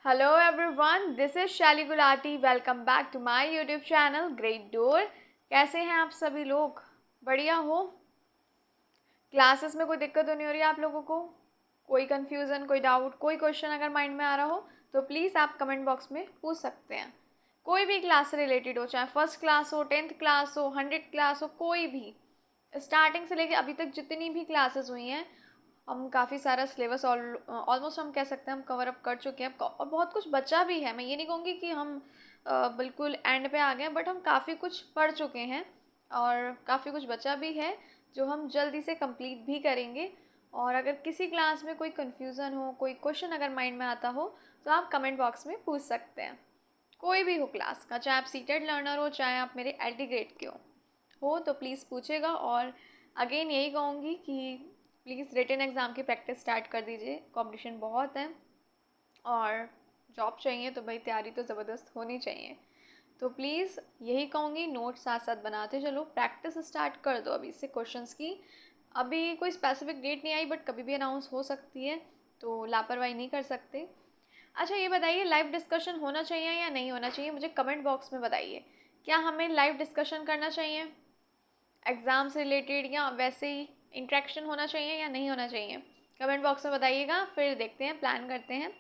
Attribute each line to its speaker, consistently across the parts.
Speaker 1: Hello everyone, this is Shaili Gulati. Welcome back to my YouTube channel Great Door. कैसे हैं आप सभी लोग? बढ़िया हो? क्लासेस में कोई दिक्कत तो नहीं हो रही है आप लोगों को? कोई कन्फ्यूज़न, कोई डाउट, कोई क्वेश्चन अगर माइंड में आ रहा हो तो प्लीज़ आप कमेंट बॉक्स में पूछ सकते हैं। कोई भी क्लास से रिलेटेड हो, चाहे फर्स्ट क्लास हो, 10th क्लास हो, 100th क्लास हो, कोई भी, स्टार्टिंग से लेके अभी तक जितनी भी क्लासेस हुई हैं, हम काफ़ी सारा सिलेबस ऑलमोस्ट हम कह सकते हैं हम कवर अप कर चुके हैं और बहुत कुछ बचा भी है। मैं ये नहीं कहूँगी कि हम बिल्कुल एंड पे आ गए, बट हम काफ़ी कुछ पढ़ चुके हैं और काफ़ी कुछ बचा भी है जो हम जल्दी से कंप्लीट भी करेंगे। और अगर किसी क्लास में कोई कन्फ्यूज़न हो, कोई क्वेश्चन अगर माइंड में आता हो तो आप कमेंट बॉक्स में पूछ सकते हैं। कोई भी हो क्लास का, चाहे आप सीटेड लर्नर हो, चाहे आप मेरे एल टी ग्रेड के हो तो प्लीज़ पूछेगा। और अगेन यही कहूँगी कि प्लीज़ रिटन एग्ज़ाम की प्रैक्टिस स्टार्ट कर दीजिए। कंपटीशन बहुत है और जॉब चाहिए तो भाई तैयारी तो ज़बरदस्त होनी चाहिए। तो प्लीज़ यही कहूँगी, नोट्स साथ साथ बनाते चलो, प्रैक्टिस स्टार्ट कर दो अभी से क्वेश्चंस की। अभी कोई स्पेसिफिक डेट नहीं आई, बट कभी भी अनाउंस हो सकती है, तो लापरवाही नहीं कर सकते। अच्छा ये बताइए, लाइव डिस्कशन होना चाहिए या नहीं होना चाहिए? मुझे कमेंट बॉक्स में बताइए, क्या हमें लाइव डिस्कशन करना चाहिए एग्ज़ाम से रिलेटेड, या वैसे ही इंट्रैक्शन होना चाहिए या नहीं होना चाहिए? कमेंट बॉक्स में बताइएगा, फिर देखते हैं, प्लान करते हैं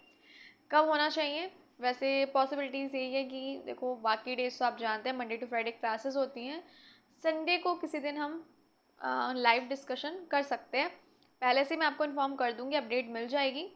Speaker 1: कब होना चाहिए। वैसे पॉसिबिलिटीज़ यही है कि देखो, बाकी डेज तो आप जानते हैं मंडे टू फ्राइडे क्लासेस होती हैं, संडे को किसी दिन हम लाइव डिस्कशन कर सकते हैं। पहले से मैं आपको इन्फॉर्म कर दूंगी, अपडेट मिल जाएगी।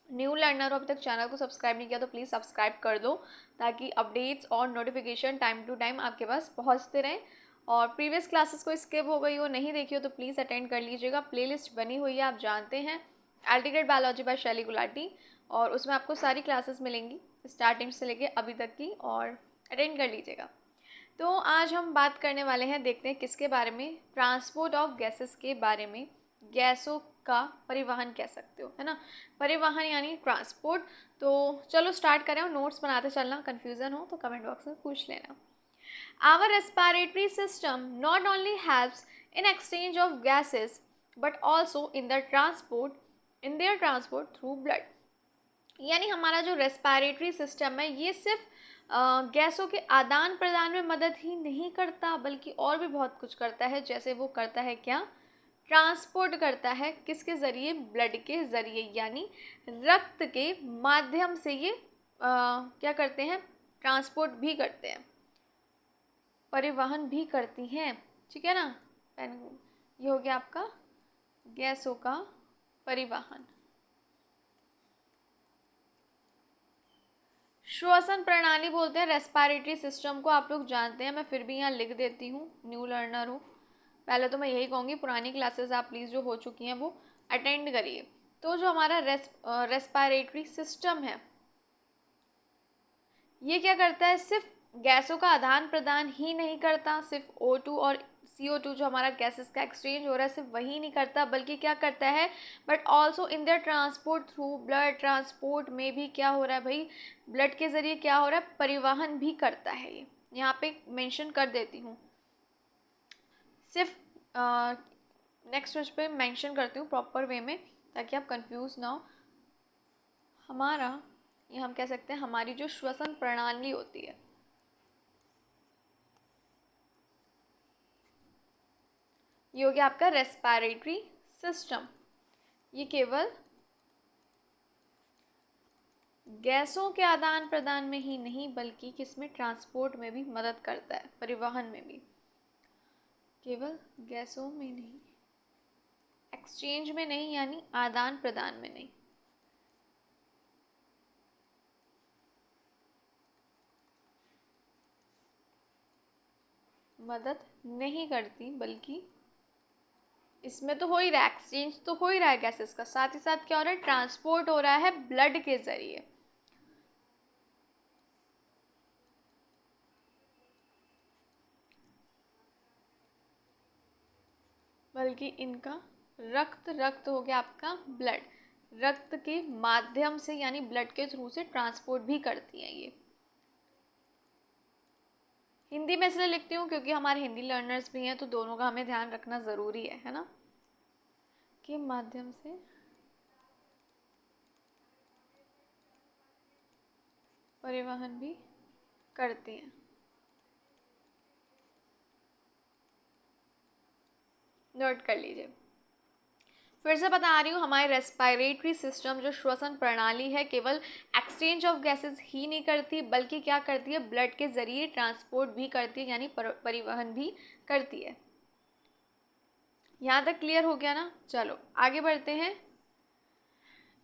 Speaker 1: न्यू लर्नर हो, अभी तक चैनल को सब्सक्राइब नहीं किया तो प्लीज़ सब्सक्राइब कर दो, ताकि अपडेट्स और नोटिफिकेशन टाइम टू टाइम आपके पास पहुंचते रहें। और प्रीवियस क्लासेस को स्किप हो गई हो, नहीं देखी हो तो प्लीज़ अटेंड कर लीजिएगा। प्लेलिस्ट बनी हुई है, आप जानते हैं, एल्टीग्रेड बायोलॉजी बाय शैली गुलाटी, और उसमें आपको सारी क्लासेस मिलेंगी स्टार्टिंग से लेके अभी तक की, और अटेंड कर लीजिएगा। तो आज हम बात करने वाले हैं, देखते हैं किसके बारे में, ट्रांसपोर्ट ऑफ गैसेस के बारे में। गैसों का परिवहन कह सकते हो, है ना, परिवहन यानी ट्रांसपोर्ट। तो चलो स्टार्ट करें, और नोट्स बनाते चलना, कन्फ्यूज़न हो तो कमेंट बॉक्स में पूछ लेना। Our respiratory system not only helps in exchange of gases but also in their transport through blood. यानी हमारा जो रेस्पिरेटरी सिस्टम है, ये सिर्फ गैसों के आदान प्रदान में मदद ही नहीं करता, बल्कि और भी बहुत कुछ करता है। जैसे वो करता है क्या? ट्रांसपोर्ट करता है। किसके ज़रिए? ब्लड के ज़रिए, यानी रक्त के माध्यम से ये क्या करते हैं? ट्रांसपोर्ट भी करते हैं, परिवहन भी करती हैं। ठीक है ना? ये हो गया आपका गैसों का परिवहन। श्वसन प्रणाली बोलते हैं रेस्पिरेटरी सिस्टम को, आप लोग जानते हैं, मैं फिर भी यहाँ लिख देती हूँ, न्यू लर्नर हूँ। पहले तो मैं यही कहूँगी, पुरानी क्लासेस आप प्लीज़ जो हो चुकी हैं वो अटेंड करिए। तो जो हमारा रेस्पिरेटरी सिस्टम है, ये क्या करता है? सिर्फ गैसों का आदान प्रदान ही नहीं करता, सिर्फ O2 और CO2 जो हमारा गैसेस का एक्सचेंज हो रहा है, सिर्फ वही नहीं करता, बल्कि क्या करता है? But also in the transport through blood, transport में भी क्या हो रहा है भाई? ब्लड के ज़रिए क्या हो रहा है? परिवहन भी करता है। ये यहाँ पे मेंशन कर देती हूँ, सिर्फ नेक्स्ट पेज पे मेंशन करती हूँ प्रॉपर वे में, ताकि आप कंफ्यूज ना हो। हमारा, ये हम कह सकते हैं, हमारी जो श्वसन प्रणाली होती है, ये हो गया आपका रेस्पिरेटरी सिस्टम। ये केवल गैसों के आदान प्रदान में ही नहीं, बल्कि किसमें? ट्रांसपोर्ट में भी मदद करता है, परिवहन में भी। केवल गैसों में नहीं, एक्सचेंज में नहीं, यानी आदान प्रदान में नहीं। मदद नहीं करती, बल्कि इसमें तो हो ही रहा है, एक्सचेंज तो हो ही रहा है गैसेस का, साथ ही साथ क्या हो रहा है? ट्रांसपोर्ट हो रहा है ब्लड के जरिए। बल्कि इनका रक्त हो गया आपका ब्लड, रक्त के माध्यम से, यानी ब्लड के थ्रू से ट्रांसपोर्ट भी करती हैं ये। हिंदी में इसलिए लिखती हूँ क्योंकि हमारे हिंदी लर्नर्स भी हैं, तो दोनों का हमें ध्यान रखना ज़रूरी है ना, के माध्यम से परिवहन भी करती हैं। नोट कर लीजिए। फिर से बता रही हूँ, हमारे रेस्पिरेटरी सिस्टम जो श्वसन प्रणाली है केवल एक्सचेंज ऑफ गैसेस ही नहीं करती, बल्कि क्या करती है, ब्लड के जरिए ट्रांसपोर्ट भी करती है, यानी परिवहन भी करती है। यहाँ तक क्लियर हो गया ना? चलो आगे बढ़ते हैं।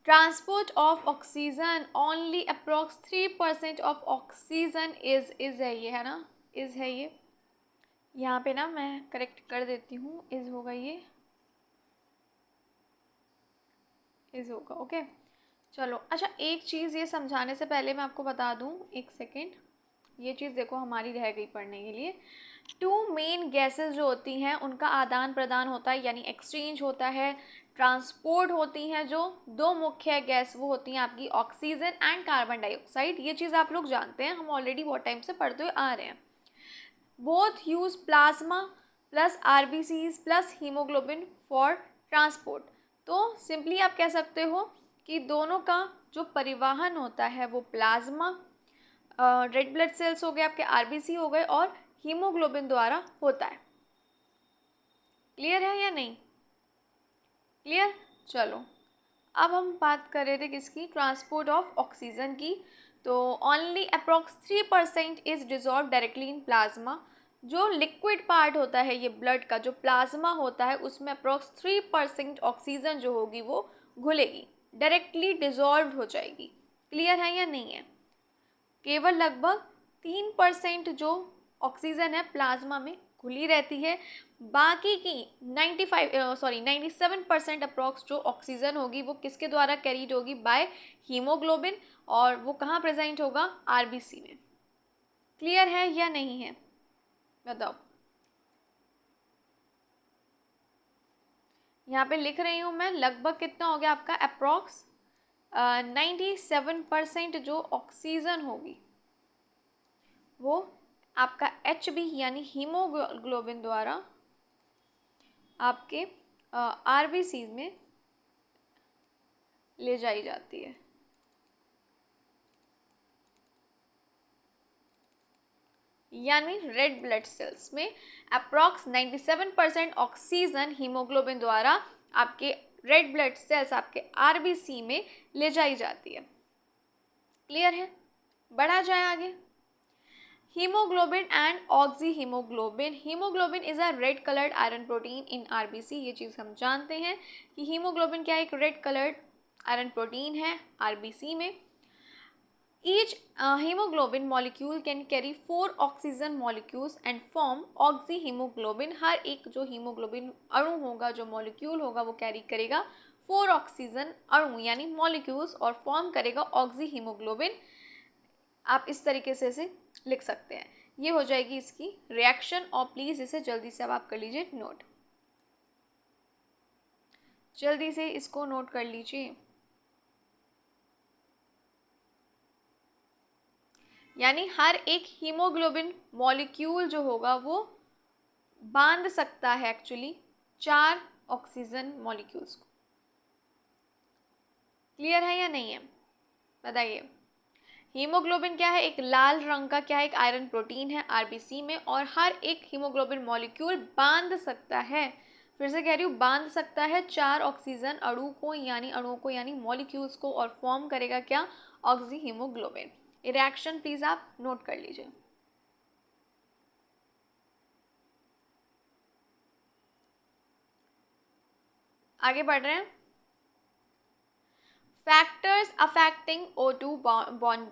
Speaker 1: Transport of oxygen, only approx 3% of oxygen is है ये, है ना, इज है ये। यहाँ पे ना मैं करेक्ट कर देती हूँ, इज होगा ये, इज होगा, ओके। चलो अच्छा, एक चीज़ ये समझाने से पहले मैं आपको बता दूँ, एक सेकेंड, ये चीज़ देखो हमारी रह गई पढ़ने के लिए। टू मेन गैसेस जो होती हैं उनका आदान प्रदान होता है, यानी एक्सचेंज होता है, ट्रांसपोर्ट होती हैं। जो दो मुख्य गैस वो होती हैं आपकी ऑक्सीजन एंड कार्बन डाइऑक्साइड। ये चीज़ आप लोग जानते हैं, हम ऑलरेडी बहुत टाइम से पढ़ते हुए आ रहे हैं। Both use plasma plus RBCs plus haemoglobin for transport. तो सिंपली आप कह सकते हो कि दोनों का जो परिवहन होता है वो प्लाज्मा, रेड ब्लड सेल्स हो गए आपके, आरबीसी हो गए, और हीमोग्लोबिन द्वारा होता है। क्लियर है या नहीं? क्लियर। चलो अब हम बात कर रहे थे किसकी, ट्रांसपोर्ट ऑफ ऑक्सीजन की। तो only approx 3% is dissolve directly in plasma. जो लिक्विड पार्ट होता है ये ब्लड का, जो प्लाज्मा होता है, उसमें अप्रोक्स 3% ऑक्सीजन जो होगी वो घुलेगी, डायरेक्टली डिजॉल्व हो जाएगी। क्लियर है या नहीं है? केवल लगभग 3% जो ऑक्सीजन है प्लाज्मा में घुली रहती है। बाकी की 97% अप्रॉक्स जो ऑक्सीजन होगी वो किसके द्वारा कैरीड होगी, बाय हीमोग्लोबिन, और वो कहाँ प्रेजेंट होगा, आरबीसी में। क्लियर है या नहीं है, बताओ। यहाँ पे लिख रही हूँ मैं, लगभग कितना हो गया आपका, अप्रॉक्स 97% जो ऑक्सीजन होगी वो आपका HB यानी हीमोग्लोबिन द्वारा आपके आरबीसी में ले जाई जाती है। यानी रेड ब्लड सेल्स में अप्रॉक्स 97% ऑक्सीजन हीमोग्लोबिन द्वारा आपके रेड ब्लड सेल्स, आपके आरबीसी में ले जाई जाती है। क्लियर है? बढ़ा जाए आगे। Haemoglobin and oxy haemoglobin. Haemoglobin is a red coloured iron protein in RBC. ये चीज़ हम जानते हैं कि हीमोग्लोबिन क्या है, एक रेड कलर्ड आयरन प्रोटीन है आरबीसी में। Each hemoglobin molecule can carry 4 oxygen molecules and form oxyhemoglobin। हर एक जो हीमोग्लोबिन अणु होगा, जो मॉलिक्यूल होगा, वो कैरी करेगा 4 ऑक्सीजन अणु यानी मॉलिक्यूल्स, और फॉर्म करेगा ऑक्सीहीमोग्लोबिन। आप इस तरीके से इसे लिख सकते हैं। ये हो जाएगी इसकी रिएक्शन, और प्लीज़ इसे जल्दी से अब आप कर लीजिए नोट, जल्दी से इसको नोट कर लीजिए। यानी हर एक हीमोग्लोबिन मॉलिक्यूल जो होगा वो बांध सकता है एक्चुअली 4 ऑक्सीजन मॉलिक्यूल्स को। क्लियर है या नहीं है, बताइए। हीमोग्लोबिन क्या है, एक लाल रंग का क्या है, एक आयरन प्रोटीन है आरबीसी में, और हर एक हीमोग्लोबिन मॉलिक्यूल बांध सकता है, फिर से कह रही हूँ, बांध सकता है 4 ऑक्सीजन अणुओं को यानी मॉलिक्यूल्स को, और फॉर्म करेगा क्या, ऑक्सीहीमोग्लोबिन। ये रिएक्शन प्लीज आप नोट कर लीजिए। आगे बढ़ रहे हैं। Factors affecting O2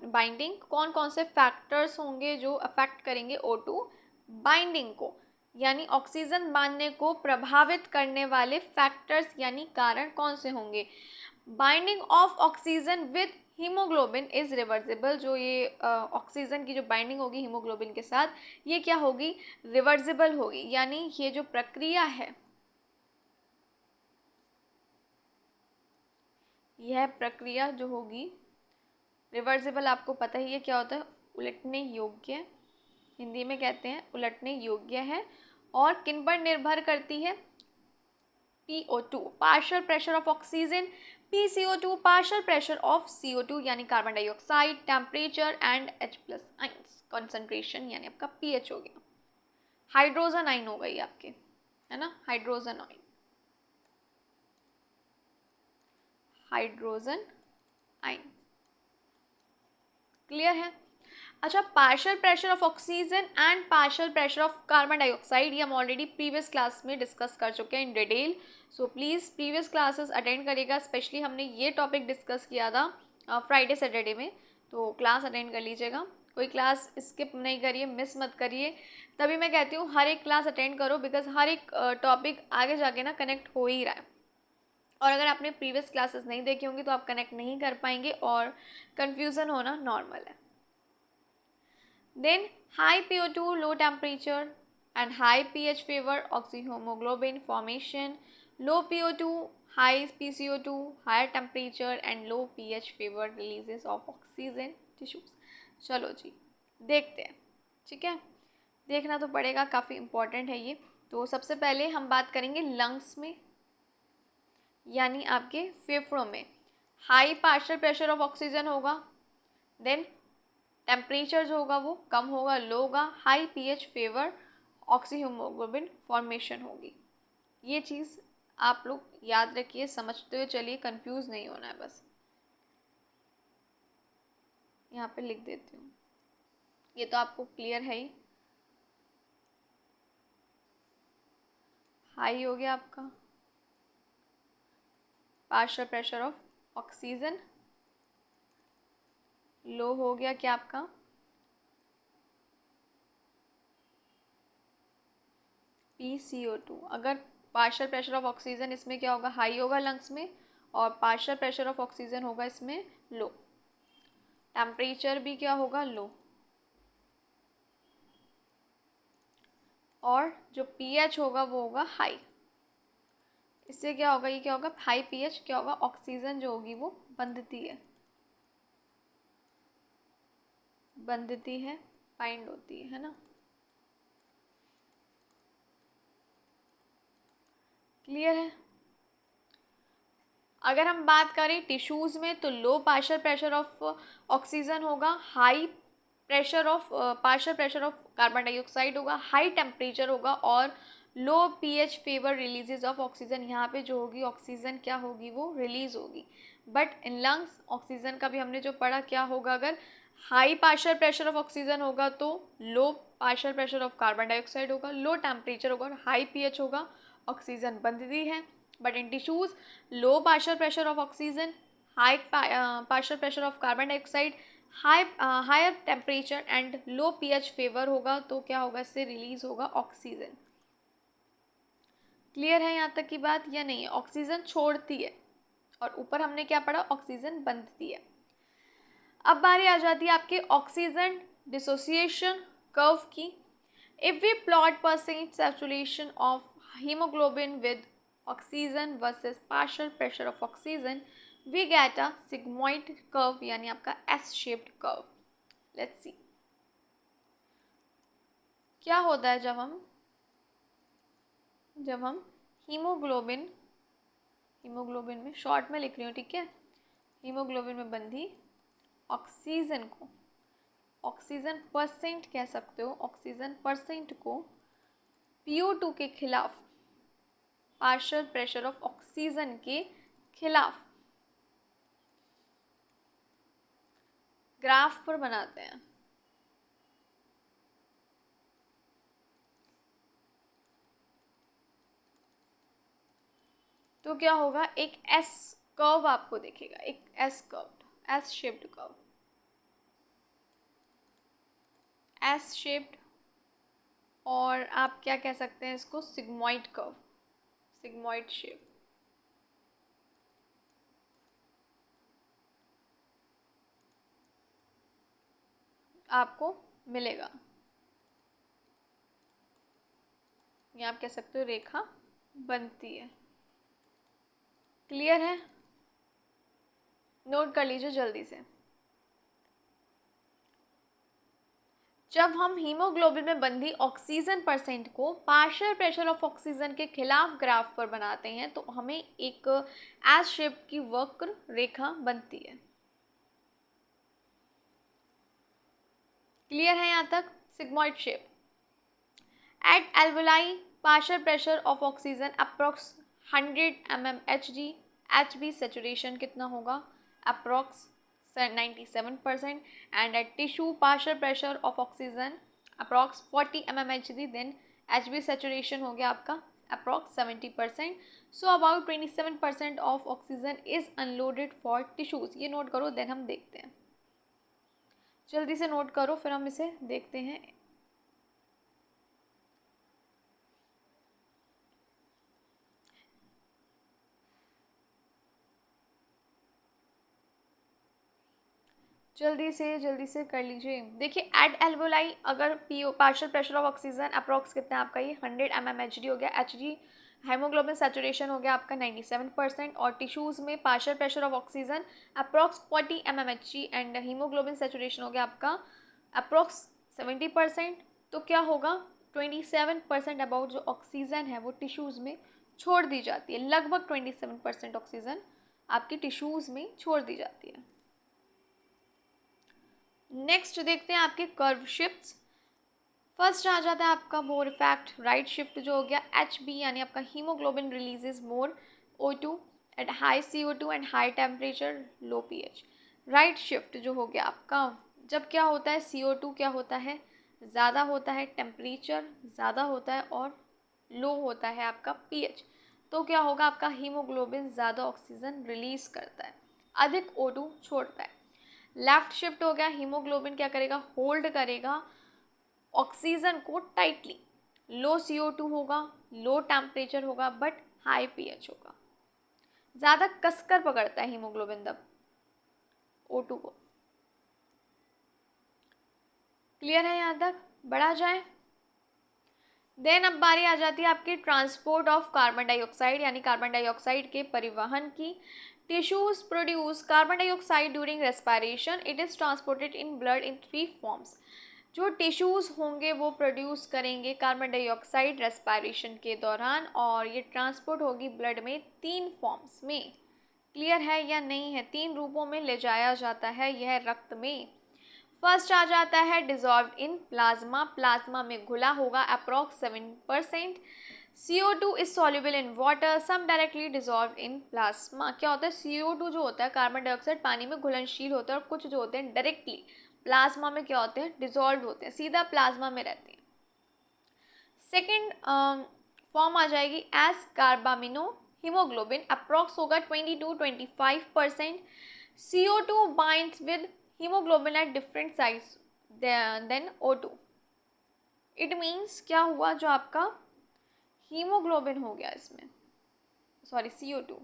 Speaker 1: binding. कौन कौन से फैक्टर्स होंगे जो अफेक्ट करेंगे O2 बाइंडिंग को, यानी ऑक्सीजन बांधने को प्रभावित करने वाले फैक्टर्स यानी कारण कौन से होंगे। Binding of oxygen with haemoglobin is reversible. जो ये ऑक्सीजन की जो बाइंडिंग होगी हीमोग्लोबिन के साथ, ये क्या होगी, रिवर्सिबल होगी। यानी ये जो प्रक्रिया है, यह प्रक्रिया जो होगी रिवर्सिबल, आपको पता ही है क्या होता है, उलटने योग्य, हिंदी में कहते हैं उलटने योग्य है। और किन पर निर्भर करती है, PO2 partial pressure of oxygen PCO2 partial pressure of CO2 यानी carbon dioxide, temperature and H plus ions concentration यानी आपका pH हो गया। हाइड्रोजन आइन हो गई आपके, है ना, हाइड्रोजन आइन, हाइड्रोजन आइन। क्लियर है? अच्छा, partial pressure of oxygen and partial pressure of carbon dioxide ये हम ऑलरेडी प्रीवियस क्लास में डिस्कस कर चुके हैं in detail. So please previous classes attend करिएगा, स्पेशली हमने ये टॉपिक डिस्कस किया था फ्राइडे सैटरडे में, तो क्लास अटेंड कर लीजिएगा। कोई क्लास स्किप नहीं करिए, मिस मत करिए। तभी मैं कहती हूँ हर एक क्लास अटेंड करो, बिकॉज हर एक टॉपिक आगे जाके ना कनेक्ट हो ही रहा है, और अगर आपने प्रीवियस क्लासेस नहीं देखी होंगी तो आप कनेक्ट नहीं कर पाएंगे और कन्फ्यूज़न होना नॉर्मल है। Then high PO2, low temperature and high pH favor oxyhemoglobin formation. Low PO2, high PCO2, higher temperature and low pH favor releases of oxygen tissues. चलो जी देखते हैं, ठीक है, देखना तो पड़ेगा, काफ़ी इम्पॉर्टेंट है ये। तो सबसे पहले हम बात करेंगे लंग्स में, यानी आपके फेफड़ों में high partial pressure of oxygen होगा, देन टेम्परेचर जो होगा वो कम होगा, लो होगा, high pH favour oxyhaemoglobin formation होगी। ये चीज़ आप लोग याद रखिए, समझते हुए चलिए, कंफ्यूज नहीं होना है बस। यहाँ पे लिख देती हूँ, ये तो आपको क्लियर है ही। हाई हो गया आपका पार्शियल प्रेशर ऑफ ऑक्सीजन, लो हो गया क्या आपका PCO2। अगर पार्शियल प्रेशर ऑफ ऑक्सीजन इसमें क्या होगा, हाई होगा लंग्स में, और पार्शियल प्रेशर ऑफ ऑक्सीजन होगा इसमें लो, टेम्परेचर भी क्या होगा लो, और जो pH होगा वो होगा हाई। इससे क्या होगा, ये क्या होगा, हाई pH क्या होगा, ऑक्सीजन जो होगी वो बंधती है, बाइंड होती है ना। क्लियर है? अगर हम बात करें टिश्यूज़ में तो low partial pressure of oxygen होगा, high pressure of partial pressure of carbon dioxide होगा, हाई टेम्परेचर होगा, और low pH favour releases of oxygen. यहाँ पे जो होगी ऑक्सीजन क्या होगी, वो रिलीज होगी। बट इन लंग्स ऑक्सीजन का भी हमने जो पढ़ा क्या होगा, अगर high partial pressure of oxygen होगा तो low partial pressure of carbon dioxide होगा, लो टेम्परेचर होगा और हाई पीएच होगा, ऑक्सीजन बंधती है। But in tissues, low partial pressure of oxygen, high partial pressure of carbon dioxide, higher temperature and low pH favor होगा, तो क्या होगा, इससे रिलीज होगा ऑक्सीजन। क्लियर है यहाँ तक की बात या नहीं? ऑक्सीजन छोड़ती है और ऊपर हमने क्या पढ़ा, ऑक्सीजन बंधती है। अब बारी आ जाती है आपके ऑक्सीजन डिसोसिएशन कर्व की। If we plot percent saturation of haemoglobin with oxygen versus partial pressure of oxygen, we get a sigmoid curve, यानी आपका S shaped curve. Let's see क्या होता है जब हम हीमोग्लोबिन में शॉर्ट में लिख रही हूँ, ठीक है, हीमोग्लोबिन में बंधी ऑक्सीजन को, ऑक्सीजन परसेंट कह सकते हो, ऑक्सीजन परसेंट को PO2 के खिलाफ, पार्शियल प्रेशर ऑफ ऑक्सीजन के खिलाफ ग्राफ पर बनाते हैं। तो क्या होगा, एक एस कर्व आपको दिखेगा, एक S curve, S shaped curve, S shaped, और आप क्या कह सकते हैं इसको, सिग्मॉइड कर्व, सिग्मॉइड शेप आपको मिलेगा, या आप कह सकते हो रेखा बनती है। क्लियर है? नोट कर लीजिए जल्दी से। जब हम हीमोग्लोबिन में बंधी ऑक्सीजन परसेंट को पार्शियल प्रेशर ऑफ ऑक्सीजन के खिलाफ ग्राफ पर बनाते हैं तो हमें एक एस शेप की वक्र रेखा बनती है। क्लियर है यहाँ तक? Sigmoid shape. At alveoli partial pressure of oxygen approx 100 mmHg, Hb saturation कितना होगा? Approx 97%. And at tissue partial pressure of oxygen approx 40 mmHg, then Hb saturation हो गया आपका approx 70%. So about 27% of oxygen is unloaded for tissues. ये note करो, then हम देखते हैं। जल्दी से नोट करो, फिर हम इसे देखते हैं। जल्दी से कर लीजिए। देखिए एट एल्वोलाई अगर PO partial pressure of oxygen approx कितना है आपका? ये 100 mmHg हो गया। Hg हेमोग्लोबिन सैचुरेशन हो गया आपका 97%। और टिश्यूज़ में partial pressure of oxygen approx 40 mmHg and haemoglobin saturation हो गया आपका अप्रॉक्स 70%। तो क्या होगा? 27% अबाउट जो ऑक्सीजन है वो टिश्यूज़ में छोड़ दी जाती है। लगभग 27% ऑक्सीजन आपकी टिश्यूज़ में छोड़ दी जाती है। नेक्स्ट देखते हैं आपके कर्व शिफ्ट्स। फर्स्ट आ जाता है आपका मोर इफेक्ट राइट शिफ्ट जो हो गया HB, यानी आपका haemoglobin releases more O2 at high CO2 and high temperature low pH। Right shift जो हो गया आपका, जब क्या होता है CO2 क्या होता है? ज़्यादा होता है, टेम्परेचर ज़्यादा होता है और लो होता है आपका pH। तो क्या होगा? आपका हीमोग्लोबिन ज़्यादा ऑक्सीजन रिलीज़ करता है, अधिक O2 छोड़ता है। लेफ्ट शिफ्ट हो गया, हीमोग्लोबिन क्या करेगा? होल्ड करेगा ऑक्सीजन को टाइटली। लो CO2 होगा, लो टेम्परेचर होगा, बट हाई pH होगा। ज़्यादा कसकर पकड़ता है हीमोग्लोबिन तब O2 को। क्लियर है यहाँ तक? बढ़ा जाए। देन अब बारी आ जाती है आपकी ट्रांसपोर्ट ऑफ कार्बन डाइऑक्साइड, यानी कार्बन डाइऑक्साइड के परिवहन की। Tissues produce carbon dioxide during respiration. It is transported in blood in 3 forms. जो टिश्यूज़ होंगे वो प्रोड्यूस करेंगे कार्बन डाइऑक्साइड रेस्पिरेशन के दौरान, और ये ट्रांसपोर्ट होगी ब्लड में 3 फॉर्म्स में। क्लियर है या नहीं है? 3 रूपों में ले जाया जाता है यह रक्त में। फर्स्ट आ जाता है डिजॉल्व इन प्लाज्मा। प्लाज्मा में घुला होगा approx 7%। CO2 is soluble in water, some directly dissolve in plasma. क्या होता है? CO2 जो होता है कार्बन डाइऑक्साइड पानी में घुलनशील होता है, और कुछ जो होते हैं डायरेक्टली प्लाज्मा में क्या होते हैं? डिजॉल्व होते हैं, सीधा प्लाज्मा में रहते हैं। सेकेंड फॉर्म आ जाएगी एज कार्बामिनो हीमोग्लोबिन। अप्रॉक्स होगा 20-25%। CO2 binds with hemoglobin at different size than O2. It means क्या हुआ? जो आपका हीमोग्लोबिन हो गया इसमें, सॉरी CO2,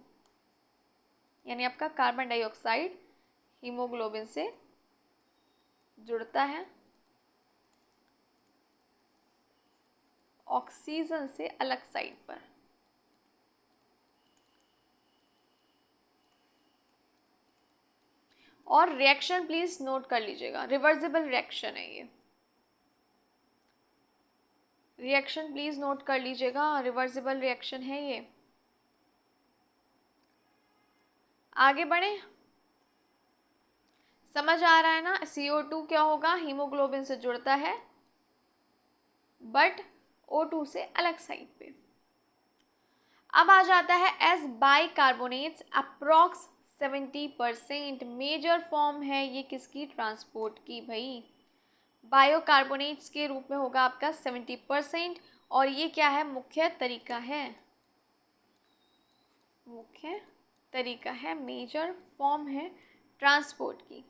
Speaker 1: यानी आपका कार्बन डाइऑक्साइड हीमोग्लोबिन से जुड़ता है ऑक्सीजन से अलग साइड पर। और रिएक्शन प्लीज नोट कर लीजिएगा, रिवर्सिबल रिएक्शन है ये। रिएक्शन प्लीज नोट कर लीजिएगा, रिवर्सिबल रिएक्शन है ये। आगे बढ़े, समझ आ रहा है ना? CO2 क्या होगा? हीमोग्लोबिन से जुड़ता है बट O2 से अलग साइड पे। अब आ जाता है as bicarbonates approx 70%। Major form है ये किसकी? ट्रांसपोर्ट की भाई। बायोकार्बोनेट्स के रूप में होगा आपका 70%। और ये क्या है? मुख्य तरीका है, मुख्य तरीका है, मेजर फॉर्म है ट्रांसपोर्ट की।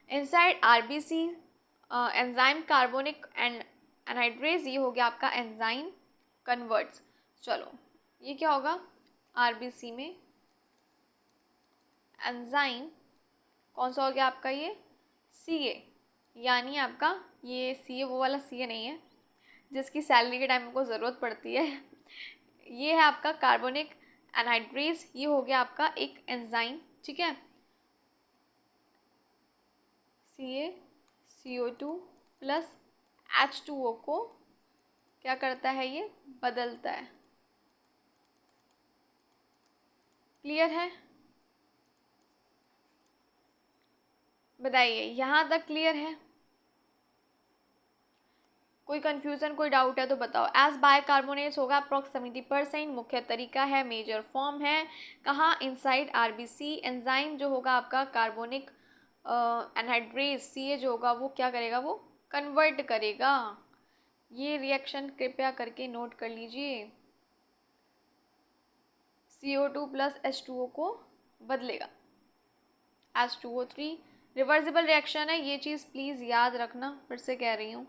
Speaker 1: Inside RBC enzyme carbonic and anhydrase, ये हो गया आपका एंजाइम कन्वर्ट्स। चलो ये क्या होगा? RBC में एंजाइम कौन सा हो गया आपका? ये CA, यानी आपका ये CA वो वाला CA नहीं है जिसकी सैलरी के टाइम को ज़रूरत पड़ती है। ये है आपका कार्बोनिक एनहाइड्रेज, ये हो गया आपका एक एंजाइम, ठीक है। CA CO2 प्लस H2O को क्या करता है, ये बदलता है। क्लियर है? बताइए, यहाँ तक क्लियर है? कोई कंफ्यूजन, कोई डाउट है तो बताओ। एज बाइकार्बोनेट्स होगा अप्रॉक्स 70%, मुख्य तरीका है, मेजर फॉर्म है कहाँ, इनसाइड आरबीसी। एंजाइम जो होगा आपका कार्बोनिक एनहाइड्रेज सी जो होगा वो क्या करेगा, वो कन्वर्ट करेगा। ये रिएक्शन कृपया करके नोट कर लीजिए। CO2 प्लस H2O को बदलेगा H2O3। रिवर्सिबल रिएक्शन है, ये चीज़ प्लीज़ याद रखना, फिर से कह रही हूँ।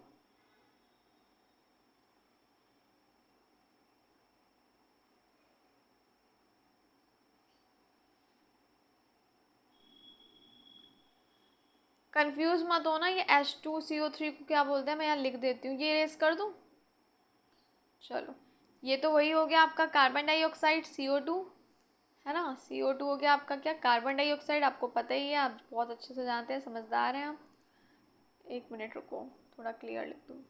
Speaker 1: कंफ्यूज मत हो ना, ये H2CO3 को क्या बोलते हैं, मैं यहाँ लिख देती हूँ, ये इरेज कर दूँ। चलो, ये तो वही हो गया आपका कार्बन डाइऑक्साइड CO2, है ना। CO2 हो गया आपका क्या, कार्बन डाइऑक्साइड। आपको पता ही है, आप बहुत अच्छे से जानते हैं, समझदार हैं आप। एक मिनट रुको, थोड़ा क्लियर लिख दूँ।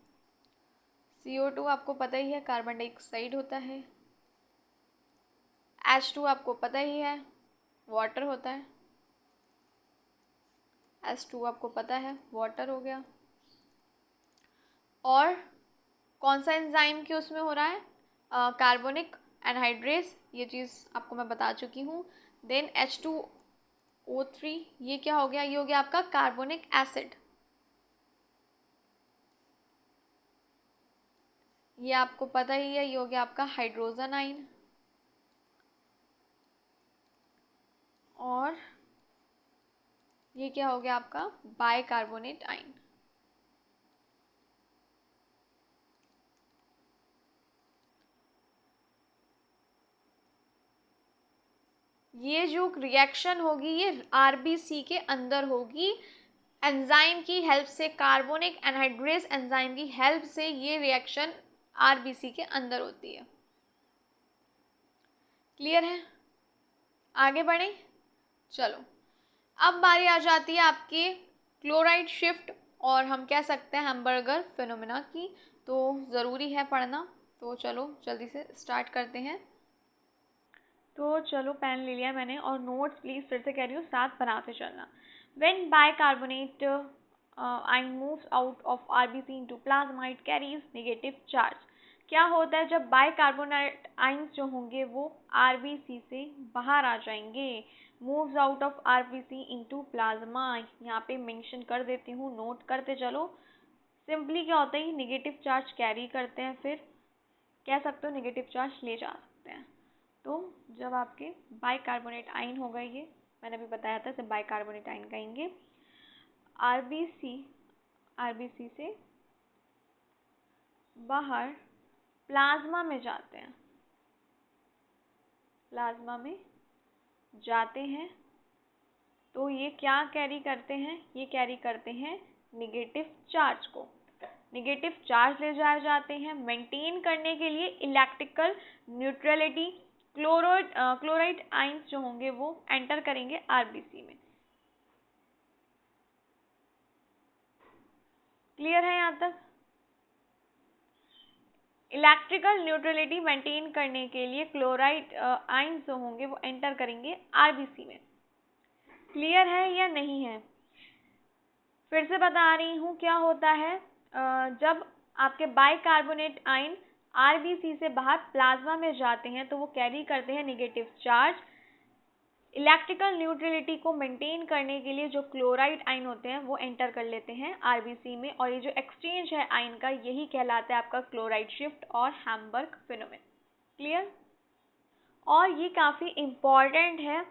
Speaker 1: CO2 आपको पता ही है कार्बन डाइऑक्साइड होता है। H2 आपको पता ही है वाटर होता है। H2 आपको पता है वाटर हो गया। और कौन सा एंजाइम की उसमें हो रहा है, कार्बोनिक एनहाइड्रेस, ये चीज़ आपको मैं बता चुकी हूँ। देन H2O3, ये क्या हो गया, ये हो गया आपका कार्बोनिक एसिड। ये आपको पता ही है, ये हो गया आपका हाइड्रोजन आइन। और ये क्या हो गया आपका बाइकार्बोनेट आइन। ये जो रिएक्शन होगी ये आरबीसी के अंदर होगी, एंजाइम की हेल्प से, कार्बोनिक एनहाइड्रेस एंजाइम की हेल्प से ये रिएक्शन आरबीसी के अंदर होती है। क्लियर है? आगे बढ़ें। चलो, अब बारी आ जाती है आपकी क्लोराइड शिफ्ट, और हम कह सकते हैं हैमबर्गर फिनोमेना की। तो ज़रूरी है पढ़ना, तो चलो जल्दी से स्टार्ट करते हैं। तो चलो, पेन ले लिया मैंने, और नोट्स प्लीज़ फिर से कह रही हूँ साथ बनाते चलना। When bicarbonate ion moves out of RBC into plasma it carries negative charge. क्या होता है जब बाइकार्बोनेट आयंस जो होंगे वो आरबीसी से बाहर आ जाएंगे, moves out of RBC into plasma. यहाँ पे मेंशन कर देती हूँ, नोट करते चलो। सिंपली क्या होता है, नेगेटिव चार्ज कैरी करते हैं, फिर कह सकते हो नेगेटिव चार्ज ले जा सकते हैं। तो जब आपके बाइकार्बोनेट आयन होगा, ये मैंने अभी बताया था, इसे बाइकार्बोनेट आयन कहेंगे, आरबीसी से बाहर प्लाज्मा में जाते हैं, प्लाज्मा में जाते हैं, तो ये क्या कैरी करते हैं, ये कैरी करते हैं निगेटिव चार्ज को। निगेटिव चार्ज ले जाए जाते हैं मेंटेन करने के लिए इलेक्ट्रिकल न्यूट्रलिटी। क्लोराइड आयंस जो होंगे वो एंटर करेंगे आरबीसी में। क्लियर है यहाँ तक? इलेक्ट्रिकल न्यूट्रलिटी मेंटेन करने के लिए क्लोराइड आयंस जो होंगे वो एंटर करेंगे आरबीसी में। क्लियर है या नहीं है? फिर से बता रही हूँ, क्या होता है जब आपके बाइकार्बोनेट आयन आरबीसी से बाहर प्लाज्मा में जाते हैं तो वो कैरी करते हैं नेगेटिव चार्ज। इलेक्ट्रिकल न्यूट्रलिटी को मेंटेन करने के लिए जो क्लोराइड आयन होते हैं वो एंटर कर लेते हैं आरबीसी में, और ये जो एक्सचेंज है आयन का, यही कहलाता है आपका क्लोराइड शिफ्ट और हैमबर्ग फिनोमेन। क्लियर? और ये काफ़ी इम्पॉर्टेंट है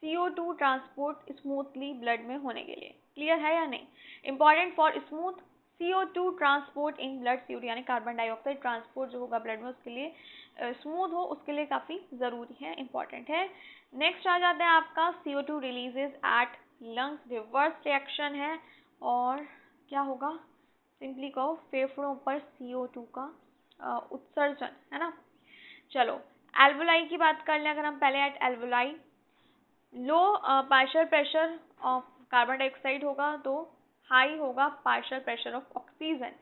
Speaker 1: CO2 ट्रांसपोर्ट स्मूथली ब्लड में होने के लिए। क्लियर है या नहीं? Important for smooth CO2 transport in blood, CO2 यानी कार्बन डाइऑक्साइड ट्रांसपोर्ट जो होगा ब्लड में, उसके लिए स्मूथ हो, उसके लिए काफ़ी ज़रूरी है, इम्पॉर्टेंट है। नेक्स्ट आ जाता है आपका CO2 releases at lungs, reverse reaction है, और क्या होगा, सिंपली कहो फेफड़ों पर CO2 का उत्सर्जन, है ना। चलो, एल्वोलाई की बात कर लें अगर हम पहले, at alveoli low partial pressure of carbon dioxide होगा तो हाई होगा partial pressure of oxygen.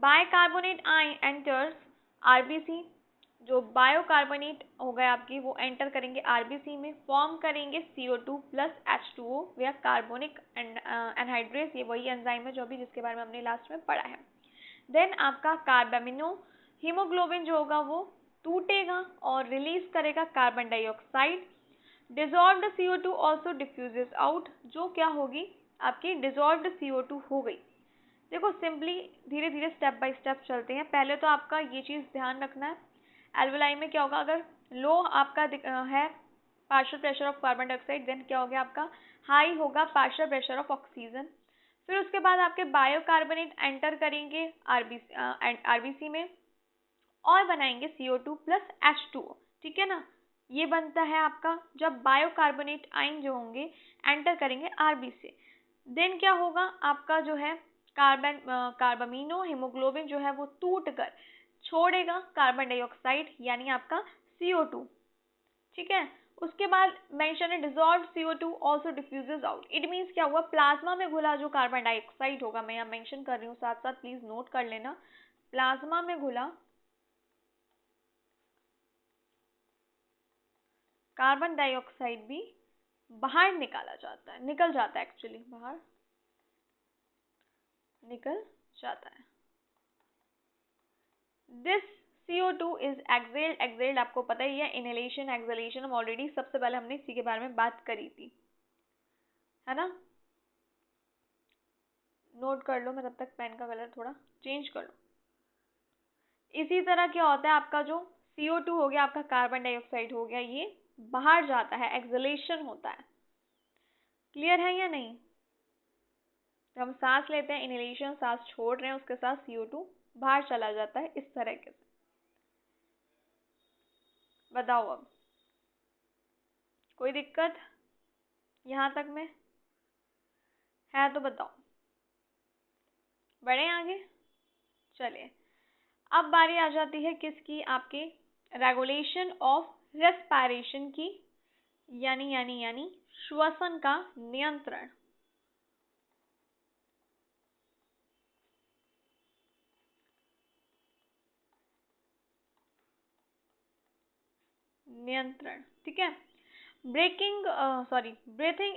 Speaker 1: Bicarbonate ion enters RBC, जो बायोकार्बोनेट हो गए आपकी वो एंटर करेंगे आरबीसी में, फॉर्म करेंगे CO2 प्लस H2O वे कार्बोनिक एनहाइड्रेस, ये वही एंजाइम है जो भी जिसके बारे में हमने लास्ट में पढ़ा है। देन आपका कार्बामिनो हीमोग्लोबिन जो होगा वो टूटेगा और रिलीज करेगा carbon dioxide. Dissolved CO2 also diffuses out, जो क्या होगी आपकी डिजॉल्व्ड CO2 हो गई। देखो सिंपली धीरे धीरे स्टेप बाय स्टेप चलते हैं। पहले तो आपका ये चीज़ ध्यान रखना है, एल्वेलाई में क्या होगा, अगर लो आपका है partial pressure of carbon dioxide, then क्या हो गया आपका हाई होगा पार्शियल प्रेशर ऑफ ऑक्सीजन। फिर उसके बाद आपके बायोकार्बोनेट एंटर करेंगे आरबीसी में और बनाएंगे CO2 प्लस H2O, ठीक है ना। ये बनता है आपका जब बायोकार्बोनेट आयन जो होंगे एंटर करेंगे आरबीसी। देन क्या होगा आपका जो है कार्बामिनो हीमोग्लोबिन जो है वो टूट कर छोड़ेगा कार्बन डाइऑक्साइड यानी आपका CO2, ठीक है। उसके बाद मेंशन है dissolved CO2 also diffuses out. It means क्या हुआ, प्लाज्मा में घुला जो कार्बन डाइऑक्साइड होगा, मैं यहाँ मेंशन कर रही हूँ साथ साथ प्लीज नोट कर लेना, प्लाज्मा में घुला कार्बन डाइऑक्साइड भी बाहर निकल जाता है एक्चुअली बाहर निकल जाता है। दिस CO2 इज एक्सेल्ड आपको पता ही है, इनहेलेशन एक्सहेलेशन हम ऑलरेडी सबसे पहले हमने इसी के बारे में बात करी थी, है ना। नोट कर लो, मैं तब तक पेन का कलर थोड़ा चेंज कर लूँ। इसी तरह क्या होता है आपका जो CO2 हो गया आपका कार्बन डाइऑक्साइड हो गया, ये बाहर जाता है, एक्सहेलेशन होता है। क्लियर है या नहीं। तो हम सांस लेते हैं, इनहेलेशन सांस छोड़ रहे हैं, उसके साथ CO2 बाहर चला जाता है इस तरीके से। बताओ अब कोई दिक्कत यहाँ तक में है तो बताओ, बढ़े आगे। चलिए अब बारी आ जाती है किसकी, आपके रेगुलेशन ऑफ रेस्पिरेशन की, यानी श्वसन का नियंत्रण। ठीक है। Breathing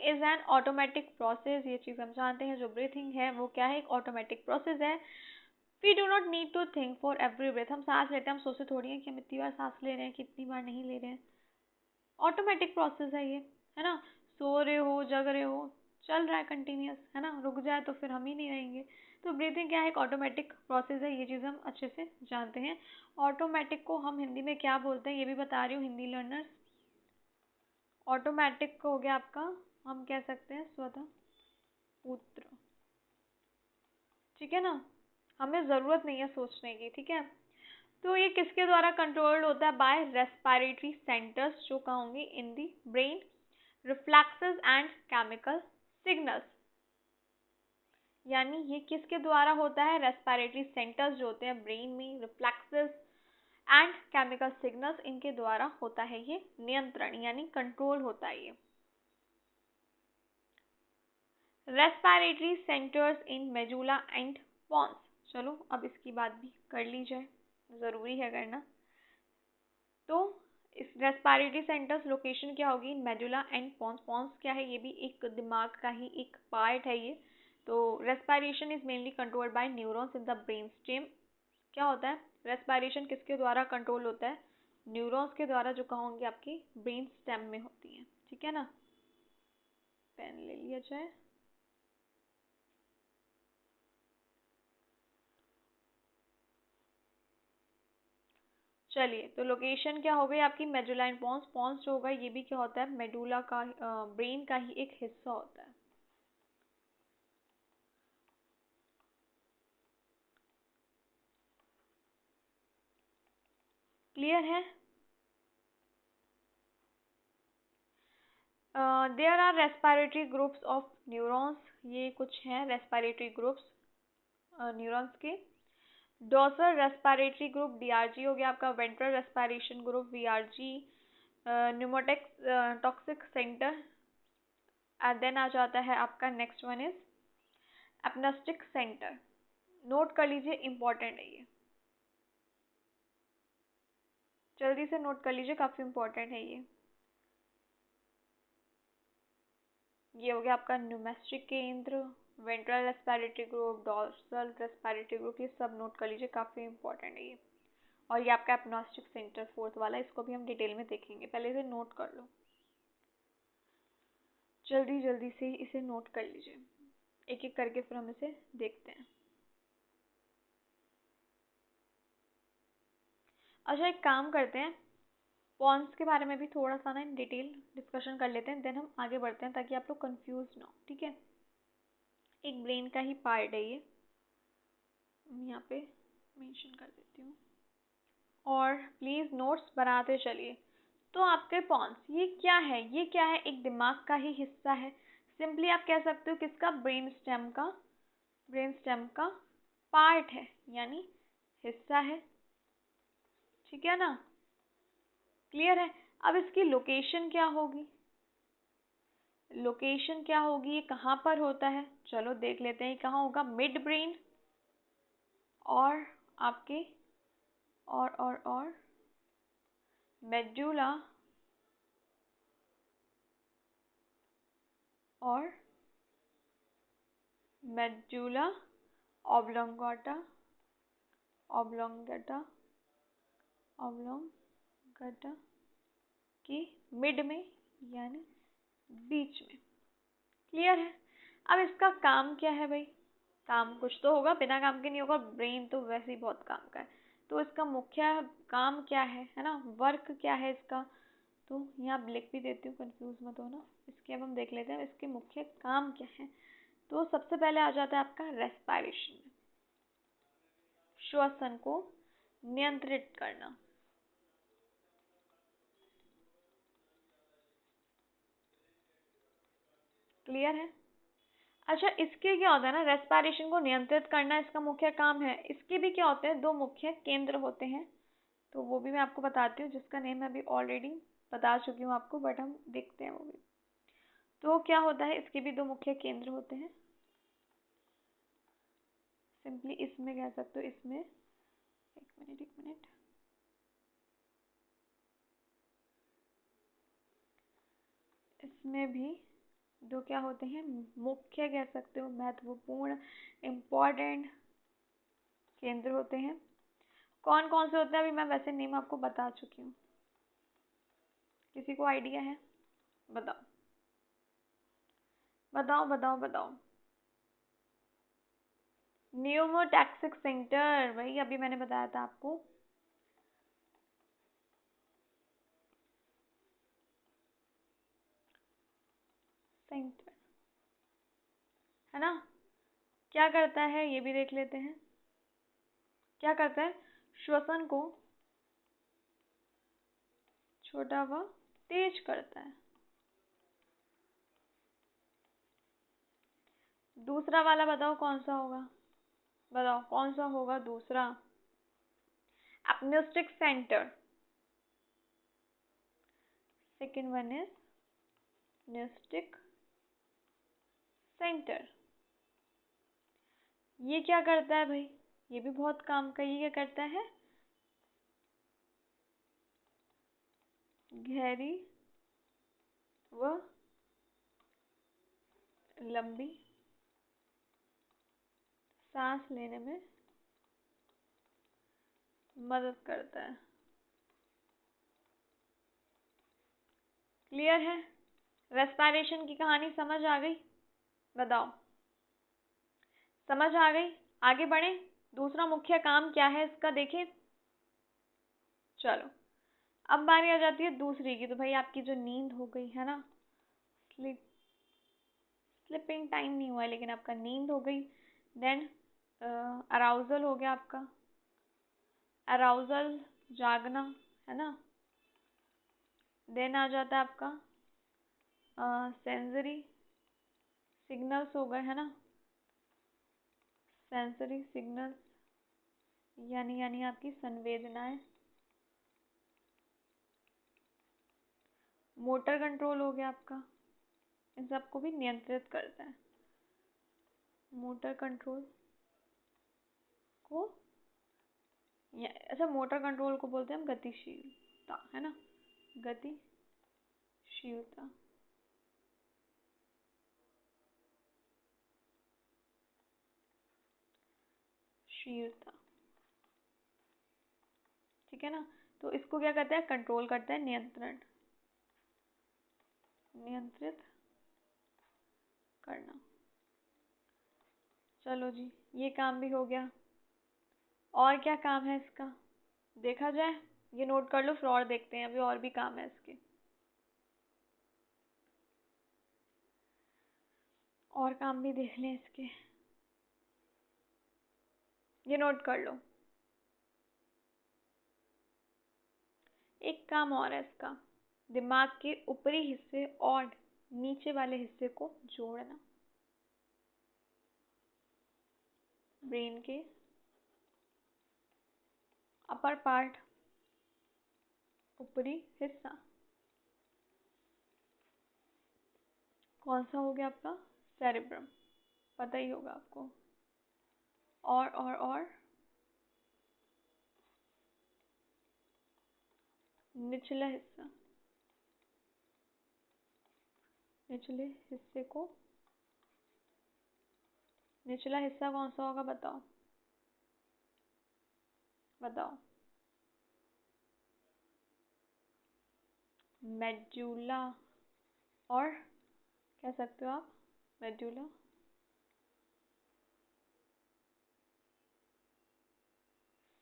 Speaker 1: is an automatic process, ये चीज़ हम जानते हैं, जो ब्रीथिंग है वो क्या है, एक ऑटोमेटिक प्रोसेस है। We do not need to think for every breath, हम सांस लेते हैं हम सोचते थोड़ी हैं कि हम इतनी बार सांस ले रहे हैं कितनी बार नहीं ले रहे हैं, ऑटोमेटिक प्रोसेस है ये, है ना। सो रहे हो जग रहे हो चल रहा है कंटिन्यूस, है ना, रुक जाए तो फिर हम ही नहीं रहेंगे। तो ब्रीथिंग क्या है, एक ऑटोमेटिक प्रोसेस है, ये चीज़ हम अच्छे से जानते हैं। ऑटोमेटिक को हम हिंदी में क्या बोलते हैं ये भी बता रही हूँ हिंदी लर्नर्स। ऑटोमेटिक हो गया आपका, हम कह सकते हैं स्वतः पुत्र, ठीक है ना, हमें ज़रूरत नहीं है सोचने की, ठीक है। तो ये किसके द्वारा कंट्रोल्ड होता है, बाय रेस्पिरेटरी सेंटर्स जो कहाँ होंगे in the brain, reflexes and chemical signals, यानी ये किसके द्वारा होता है, रेस्पिरेटरी सेंटर्स जो होते हैं ब्रेन में, रिफ्लेक्सेस एंड केमिकल सिग्नल्स, इनके द्वारा होता है ये नियंत्रण यानी कंट्रोल होता है ये। Respiratory centres in medulla and pons, चलो अब इसकी बात भी कर ली जाए, ज़रूरी है करना। तो इस रेस्पिरेटरी सेंटर्स लोकेशन क्या होगी, मेडुला एंड पॉन्स। पॉन्स क्या है, ये भी एक दिमाग का ही एक पार्ट है ये। तो respiration is mainly controlled by neurons in the brain stem. क्या होता है, रेस्पिरेशन किसके द्वारा कंट्रोल होता है, न्यूरॉन्स के द्वारा, जो कहाँ होंगे आपकी ब्रेन स्टेम में होती है, ठीक है ना। पेन ले लिया जाए। चलिए तो लोकेशन क्या हो गई आपकी मेडुला एंड पॉन्स। पॉन्स जो होगा ये भी क्या होता है, मेडुला का ब्रेन का ही एक हिस्सा होता है। क्लियर है। There are respiratory groups of neurons, ये कुछ हैं रेस्पिरेटरी ग्रुप्स न्यूरॉन्स के। डोर्सल रेस्पिरेटरी ग्रुप DRG हो गया आपका, ventral respiration group VRG, pneumotaxic centre. Then आ जाता है आपका next one is apneustic centre, note कर लीजिए, इम्पोर्टेंट है ये, जल्दी से नोट कर लीजिए, काफी इम्पोर्टेंट है ये। ये हो गया आपका न्यूमेस्टिक केंद्र, ventral respiratory group, dorsal respiratory group, ये सब नोट कर लीजिए, काफी इम्पोर्टेंट है ये। और ये आपका एपनेस्टिक सेंटर फोर्थ वाला, इसको भी हम डिटेल में देखेंगे, पहले इसे नोट कर लो, जल्दी जल्दी से इसे नोट कर लीजिए, एक एक करके फिर हम इसे देखते हैं। अच्छा, एक काम करते हैं, पॉन्स के बारे में भी थोड़ा सा ना डिटेल डिस्कशन कर लेते हैं, देन हम आगे बढ़ते हैं ताकि आप लोग कंफ्यूज ना हो, ठीक है। एक ब्रेन का ही पार्ट है ये, मैं यहाँ पे मेंशन कर देती हूँ, और प्लीज़ नोट्स बनाते चलिए। तो आपके पॉन्स ये क्या है, ये क्या है, एक दिमाग का ही हिस्सा है, सिंपली आप कह सकते हो किसका, ब्रेन स्टेम का पार्ट है, यानी हिस्सा है, ठीक है ना, क्लियर है। अब इसकी लोकेशन क्या होगी, ये कहाँ पर होता है, चलो देख लेते हैं कहाँ होगा, मिड ब्रेन और आपके और मेडुला और मेडुला ऑब्लोंगेटा की मिड में, यानी बीच में, क्लियर है। अब इसका काम क्या है भाई, काम कुछ तो होगा, बिना काम के नहीं होगा, ब्रेन तो वैसे ही बहुत काम का है, तो इसका मुख्य काम क्या है ना, वर्क क्या है इसका, तो यहाँ लिख भी देती हूँ, कंफ्यूज मत होना। इसके अब हम देख लेते हैं इसके मुख्य काम क्या है। तो सबसे पहले आ जाता है आपका रेस्पिरेशन, श्वसन को नियंत्रित करना, क्लियर है। अच्छा, इसके क्या होता है ना, रेस्पिरेशन को नियंत्रित करना इसका मुख्य काम है, इसके भी क्या होते हैं, दो मुख्य केंद्र होते हैं, तो वो भी मैं आपको बताती हूँ, जिसका नेम मैं अभी ऑलरेडी बता चुकी हूँ आपको, बट हम देखते हैं वो भी। तो क्या होता है, इसके भी दो मुख्य केंद्र होते हैं, सिंपली इसमें कह सकते हो, इसमें एक मिनट इसमें भी दो क्या होते हैं, मुख्य कह सकते हो, महत्वपूर्ण, इम्पोर्टेंट केंद्र होते हैं। कौन कौन से होते हैं अभी मैं वैसे नेम आपको बता चुकी हूँ, किसी को आइडिया है, बताओ बताओ बताओ बताओ। न्यूमोटैक्सिक सेंटर, वही अभी मैंने बताया था आपको, सेंटर, है ना। क्या करता है ये भी देख लेते हैं, क्या करता है, श्वसन को छोटा व तेज करता है। दूसरा वाला बताओ कौन सा होगा, बताओ कौन सा होगा दूसरा, apneustic centre, second one is pneustic centre. ये क्या करता है भाई, ये भी बहुत काम का, ये क्या करता है, गहरी व लंबी सांस लेने में मदद करता है, क्लियर है। रेस्पिरेशन की कहानी समझ आ गई, बताओ, समझ आ गई, आगे बढ़े, दूसरा मुख्य काम क्या है इसका देखें। चलो, अब बारी आ जाती है दूसरी की, तो भाई आपकी जो नींद हो गई है ना, स्लिपिंग टाइम नहीं हुआ है, लेकिन आपका नींद हो गई, देन अराउजल हो गया आपका, अराउजल जागना, है ना, देन आ जाता है आपका सेंसरी सिग्नल्स हो गए, है ना, सेंसरी सिग्नल्स यानी आपकी संवेदनाएं, मोटर कंट्रोल हो गया आपका, इन सबको भी नियंत्रित करता है, मोटर कंट्रोल को अच्छा, मोटर कंट्रोल को बोलते हैं हम गतिशीलता, है ना, गतिशीलता। शीलता, ठीक है ना। तो इसको क्या करता है, कंट्रोल करता है, नियंत्रित करना। चलो जी, ये काम भी हो गया। और क्या काम है इसका, देखा जाए। ये नोट कर लो, फिर और देखते हैं, अभी और भी काम है इसके। और काम भी देख लें इसके, ये नोट कर लो। एक काम और है इसका, दिमाग के ऊपरी हिस्से और नीचे वाले हिस्से को जोड़ना। ब्रेन के अपर पार्ट, ऊपरी हिस्सा, कौन सा हो गया आपका, सेरेब्रम, पता ही होगा आपको। और निचला हिस्सा, निचले हिस्से को, निचला हिस्सा कौन सा होगा, बताओ बताओ। मेडुला, और कह सकते हो आप मेडुला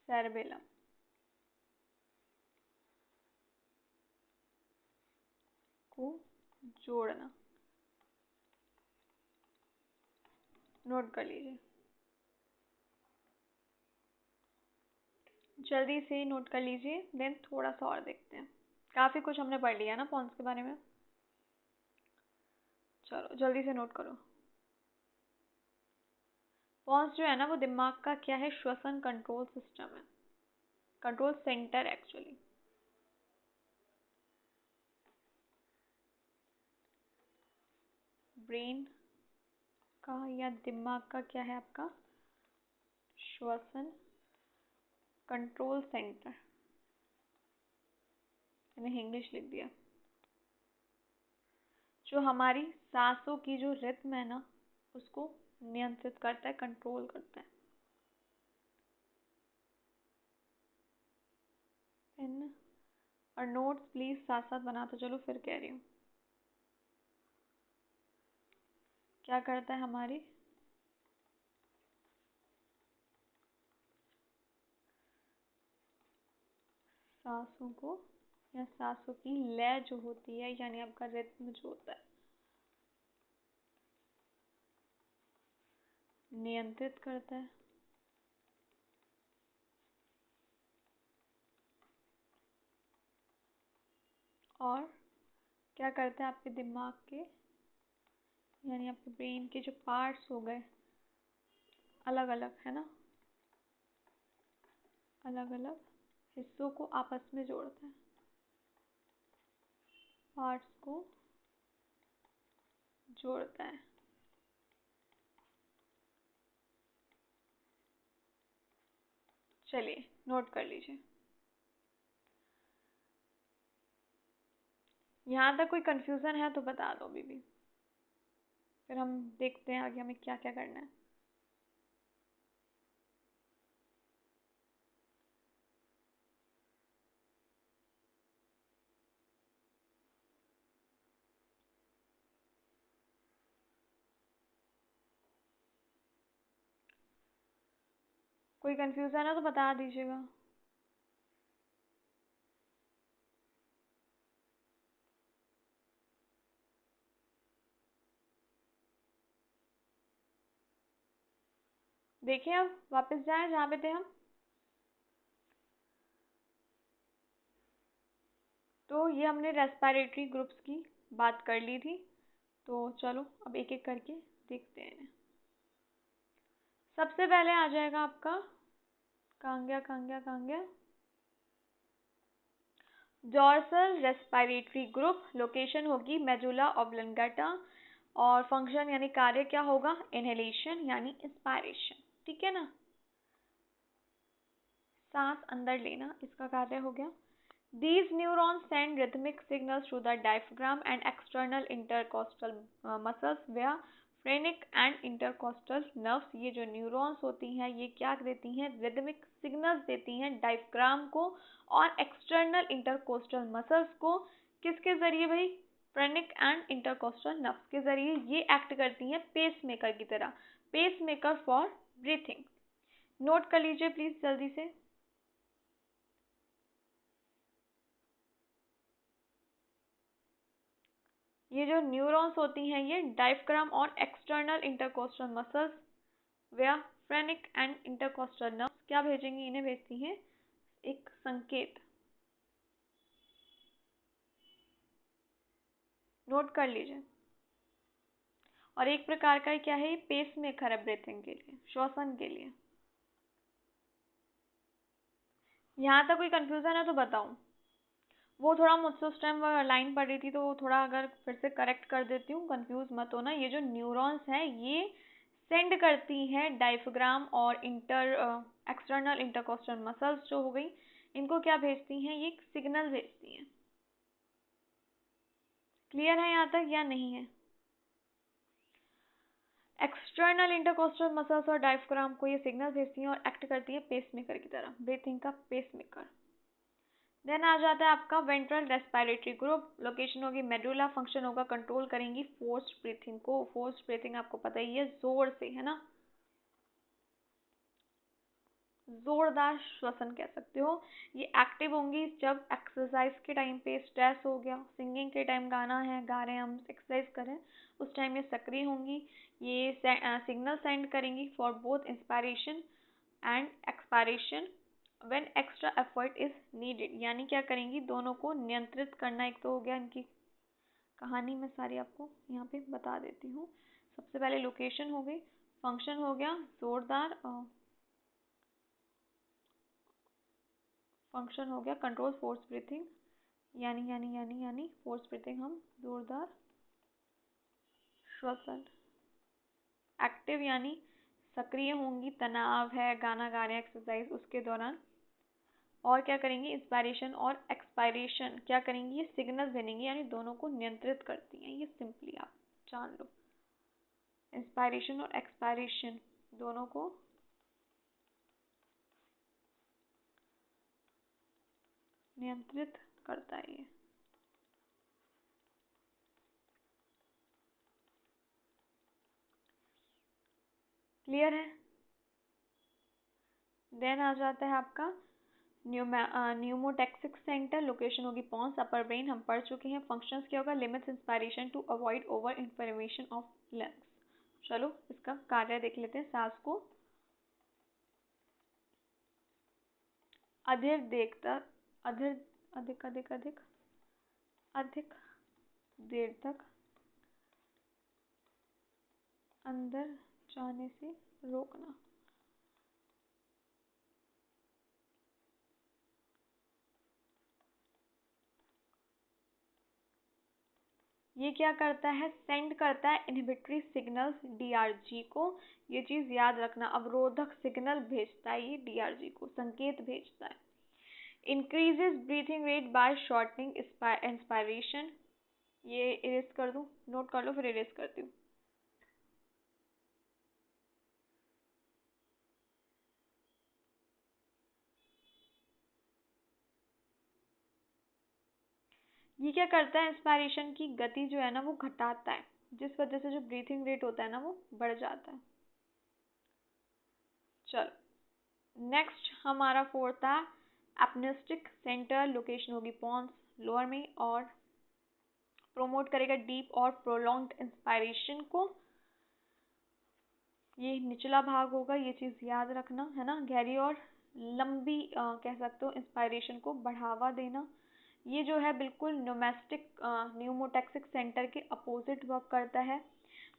Speaker 1: सेरेबेलम को जोड़ना। नोट कर लीजिए, जल्दी से नोट कर लीजिए, देन थोड़ा सा और देखते हैं। काफ़ी कुछ हमने पढ़ लिया ना पॉन्स के बारे में। चलो जल्दी से नोट करो। पॉन्स जो है ना, वो दिमाग का क्या है, श्वसन कंट्रोल सिस्टम है, कंट्रोल सेंटर एक्चुअली। ब्रेन का या दिमाग का क्या है आपका, श्वसन कंट्रोल सेंटर, मैंने इंग्लिश लिख दिया। जो हमारी सांसों की जो रिथम है ना, उसको नियंत्रित करता है, कंट्रोल करता है। पेन और नोट्स प्लीज साथ साथ बनाते चलो, फिर कह रही हूँ। क्या करता है हमारी सांसों को, या सांसों की लय जो होती है, यानी आपका रिथम जो होता है, नियंत्रित करता है। और क्या करता है आपके दिमाग के, यानी आपके ब्रेन के जो पार्ट्स हो गए अलग अलग, है ना, अलग अलग हिस्सों को आपस में जोड़ता है, पार्ट्स को जोड़ता है। चलिए नोट कर लीजिए। यहाँ तक कोई कंफ्यूजन है तो बता दो अभी भी, फिर हम देखते हैं आगे हमें क्या क्या करना है। कोई कंफ्यूजन है तो बता दीजिएगा। देखिए अब वापस जाएं जहाँ पे थे हम। तो ये हमने रेस्पिरेटरी ग्रुप्स की बात कर ली थी, तो चलो अब एक एक करके देखते हैं। सबसे पहले आ जाएगा आपका कहाँ गया डॉर्सल रेस्पिरेटरी ग्रुप, लोकेशन होगी मेडुला ऑब्लिंगेटा, और फंक्शन यानी कार्य क्या होगा, इनहेलेशन यानी इंस्पायरेशन, ठीक है ना, सांस अंदर लेना, इसका कार्य हो गया। These neurons send rhythmic signals to the diaphragm and external intercostal muscles via phrenic and intercostal nerves। ये जो न्यूरॉन्स होती हैं ये क्या देती हैं, रिदमिक सिग्नल्स देती हैं डायफ्राम को और एक्सटर्नल इंटरकोस्टल मसल्स को। किसके जरिए भाई, फ्रेनिक एंड इंटरकोस्टल नर्व्स के जरिए। ये एक्ट करती हैं पेस मेकर की तरह, pacemaker for breathing. Note कर लीजिए प्लीज जल्दी से। ये जो न्यूरॉन्स होती हैं ये डायफ्राम और एक्सटर्नल इंटरकोस्टल मसल्स वया फ्रेनिक एंड इंटरकोस्टल नर्व्स क्या भेजेंगी, इन्हें भेजती हैं एक संकेत। नोट कर लीजिए। और एक प्रकार का क्या है, पेस मेकर है ब्रीथिंग के लिए, श्वसन के लिए। यहाँ तक कोई कंफ्यूजन है तो बताऊं। वो थोड़ा मुझसे उस टाइम लाइन पढ़ रही थी तो थोड़ा अगर फिर से करेक्ट कर देती हूँ, कंफ्यूज मत होना। ये जो न्यूरॉन्स हैं ये सेंड करती हैं डायफ्राम और एक्सटर्नल इंटरकोस्टल मसल्स जो हो गई, इनको क्या भेजती हैं, ये सिग्नल भेजती हैं। क्लियर है यहाँ तक या नहीं है? एक्सटर्नल इंटरकोस्टल मसल्स और डायफ्राम को ये सिग्नल भेजती हैं और एक्ट करती है पेसमेकर की तरह, ब्रीथिंग का पेसमेकर। देन आ जाता है आपका वेंट्रल रेस्पिरेटरी ग्रुप, लोकेशन होगी मेडुला, फंक्शन होगा कंट्रोल करेंगी फोर्स्ड ब्रीथिंग को। फोर्स्ड ब्रीथिंग आपको पता ही है, जोर से, है ना, जोरदार श्वसन कह सकते हो। ये एक्टिव होंगी जब एक्सरसाइज के टाइम पे, स्ट्रेस हो गया, सिंगिंग के टाइम गाना है, गा रहे हैं हम, एक्सरसाइज करें उस टाइम ये सक्रिय होंगी। ये सिग्नल सेंड करेंगी for both inspiration and expiration when extra effort is needed. यानी क्या करेंगी, दोनों को नियंत्रित करना। एक तो हो गया इनकी कहानी, मैं सारी आपको यहाँ पे बता देती हूँ। सबसे पहले लोकेशन हो गई, फंक्शन हो गया जोरदार, फंक्शन हो गया कंट्रोल फोर्स ब्रीथिंग, यानी फोर्स ब्रीथिंग हम जोरदार श्वसन। एक्टिव यानी सक्रिय होंगी, तनाव है, गाना गा रहे हैं, एक्सरसाइज, उसके दौरान। और क्या करेंगी, इंस्पायरेशन और एक्सपायरेशन क्या करेंगी, ये सिग्नल देंगी, यानी दोनों को नियंत्रित करती हैं। ये सिंपली आप जान लो, इंस्पायरेशन और एक्सपायरेशन दोनों को नियंत्रित करता है ये। क्लियर है? देन आ जाता है आपका न्यूमोटैक्सिक सेंटर, लोकेशन होगी पॉन्स, अपर ब्रेन, हम पढ़ चुके हैं। फंक्शंस क्या होगा, limits inspiration to avoid over inflammation of lungs. चलो इसका कार्य देख लेते हैं। सांस को अधिक देर तक, अधिक अधिक अधिक अधिक देर तक अंदर जाने से रोकना। ये क्या करता है, सेंड करता है इनहिबिटरी सिग्नल्स डीआरजी को। ये चीज याद रखना, अवरोधक सिग्नल भेजता है ये डीआरजी को, संकेत भेजता है। Increases breathing rate by shortening inspiration. ये इरेज कर दूं, नोट कर लो फिर इरेज करती हूँ। ये क्या करता है, इंस्पायरेशन की गति जो है ना वो घटाता है, जिस वजह से जो ब्रीथिंग रेट होता है ना वो बढ़ जाता है। चलो नेक्स्ट हमारा फोर्थ था एपनेस्टिक सेंटर, लोकेशन होगी पॉन्स, लोअर में, और प्रोमोट करेगा डीप और प्रोलॉन्ग्ड इंस्पायरेशन को। ये निचला भाग होगा, ये चीज याद रखना, है ना, गहरी और लंबी कह सकते हो इंस्पायरेशन को बढ़ावा देना। ये जो है बिल्कुल न्यूमोटैक्सिक सेंटर के अपोजिट वर्क करता है।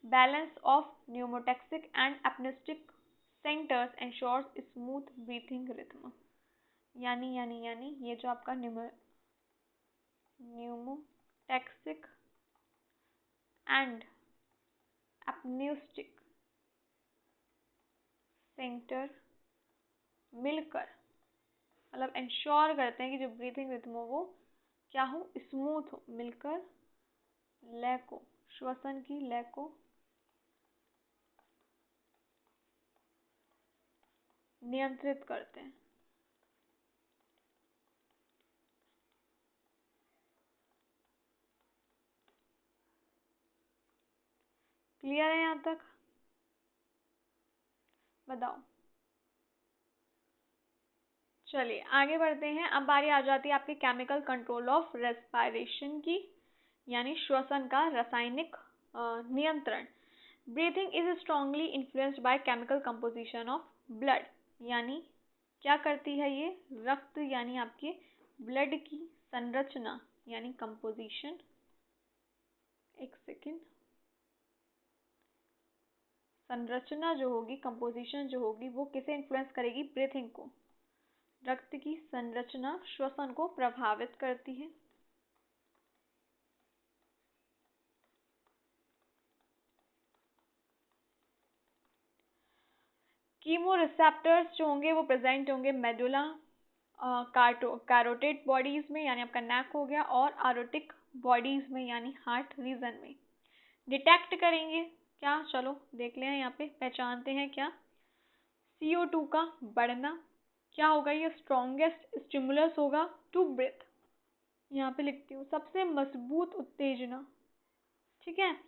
Speaker 1: Balance of pneumotaxic and apneustic centres ensures smooth breathing rhythm. यानी ये जो आपका न्यूमोटैक्सिक एंड एपन्यूस्टिक सेंटर मिलकर मतलब इंश्योर करते हैं कि जो ब्रीथिंग रिथम हो वो क्या हो, स्मूथ हो, मिलकर लय को, श्वसन की लय को नियंत्रित करते हैं। क्लियर है यहाँ तक? बताओ। चलिए आगे बढ़ते हैं। अब बारी आ जाती है आपके केमिकल कंट्रोल ऑफ रेस्पिरेशन की, यानी श्वसन का रासायनिक नियंत्रण। Breathing is strongly influenced by chemical composition of blood, यानी क्या करती है ये, रक्त यानी आपके ब्लड की संरचना यानी कंपोजिशन, एक सेकेंड, संरचना जो होगी, कंपोजिशन जो होगी वो किसे इन्फ्लुएंस करेगी, ब्रीथिंग को। रक्त की संरचना श्वसन को प्रभावित करती है। कीमो रिसेप्टर्स जो होंगे वो प्रेजेंट होंगे मेडुला कैरोटिड बॉडीज में, यानी आपका नेक हो गया, और आरोटिक बॉडीज में यानी हार्ट रीजन में। डिटेक्ट करेंगे क्या, चलो देख लें यहाँ पे, पहचानते हैं क्या, CO2 का बढ़ना। क्या होगा, ये स्ट्रॉन्गेस्ट स्टिमुलस होगा टू ब्रीथ, यहाँ पे लिखती हूँ सबसे मजबूत उत्तेजना, ठीक है।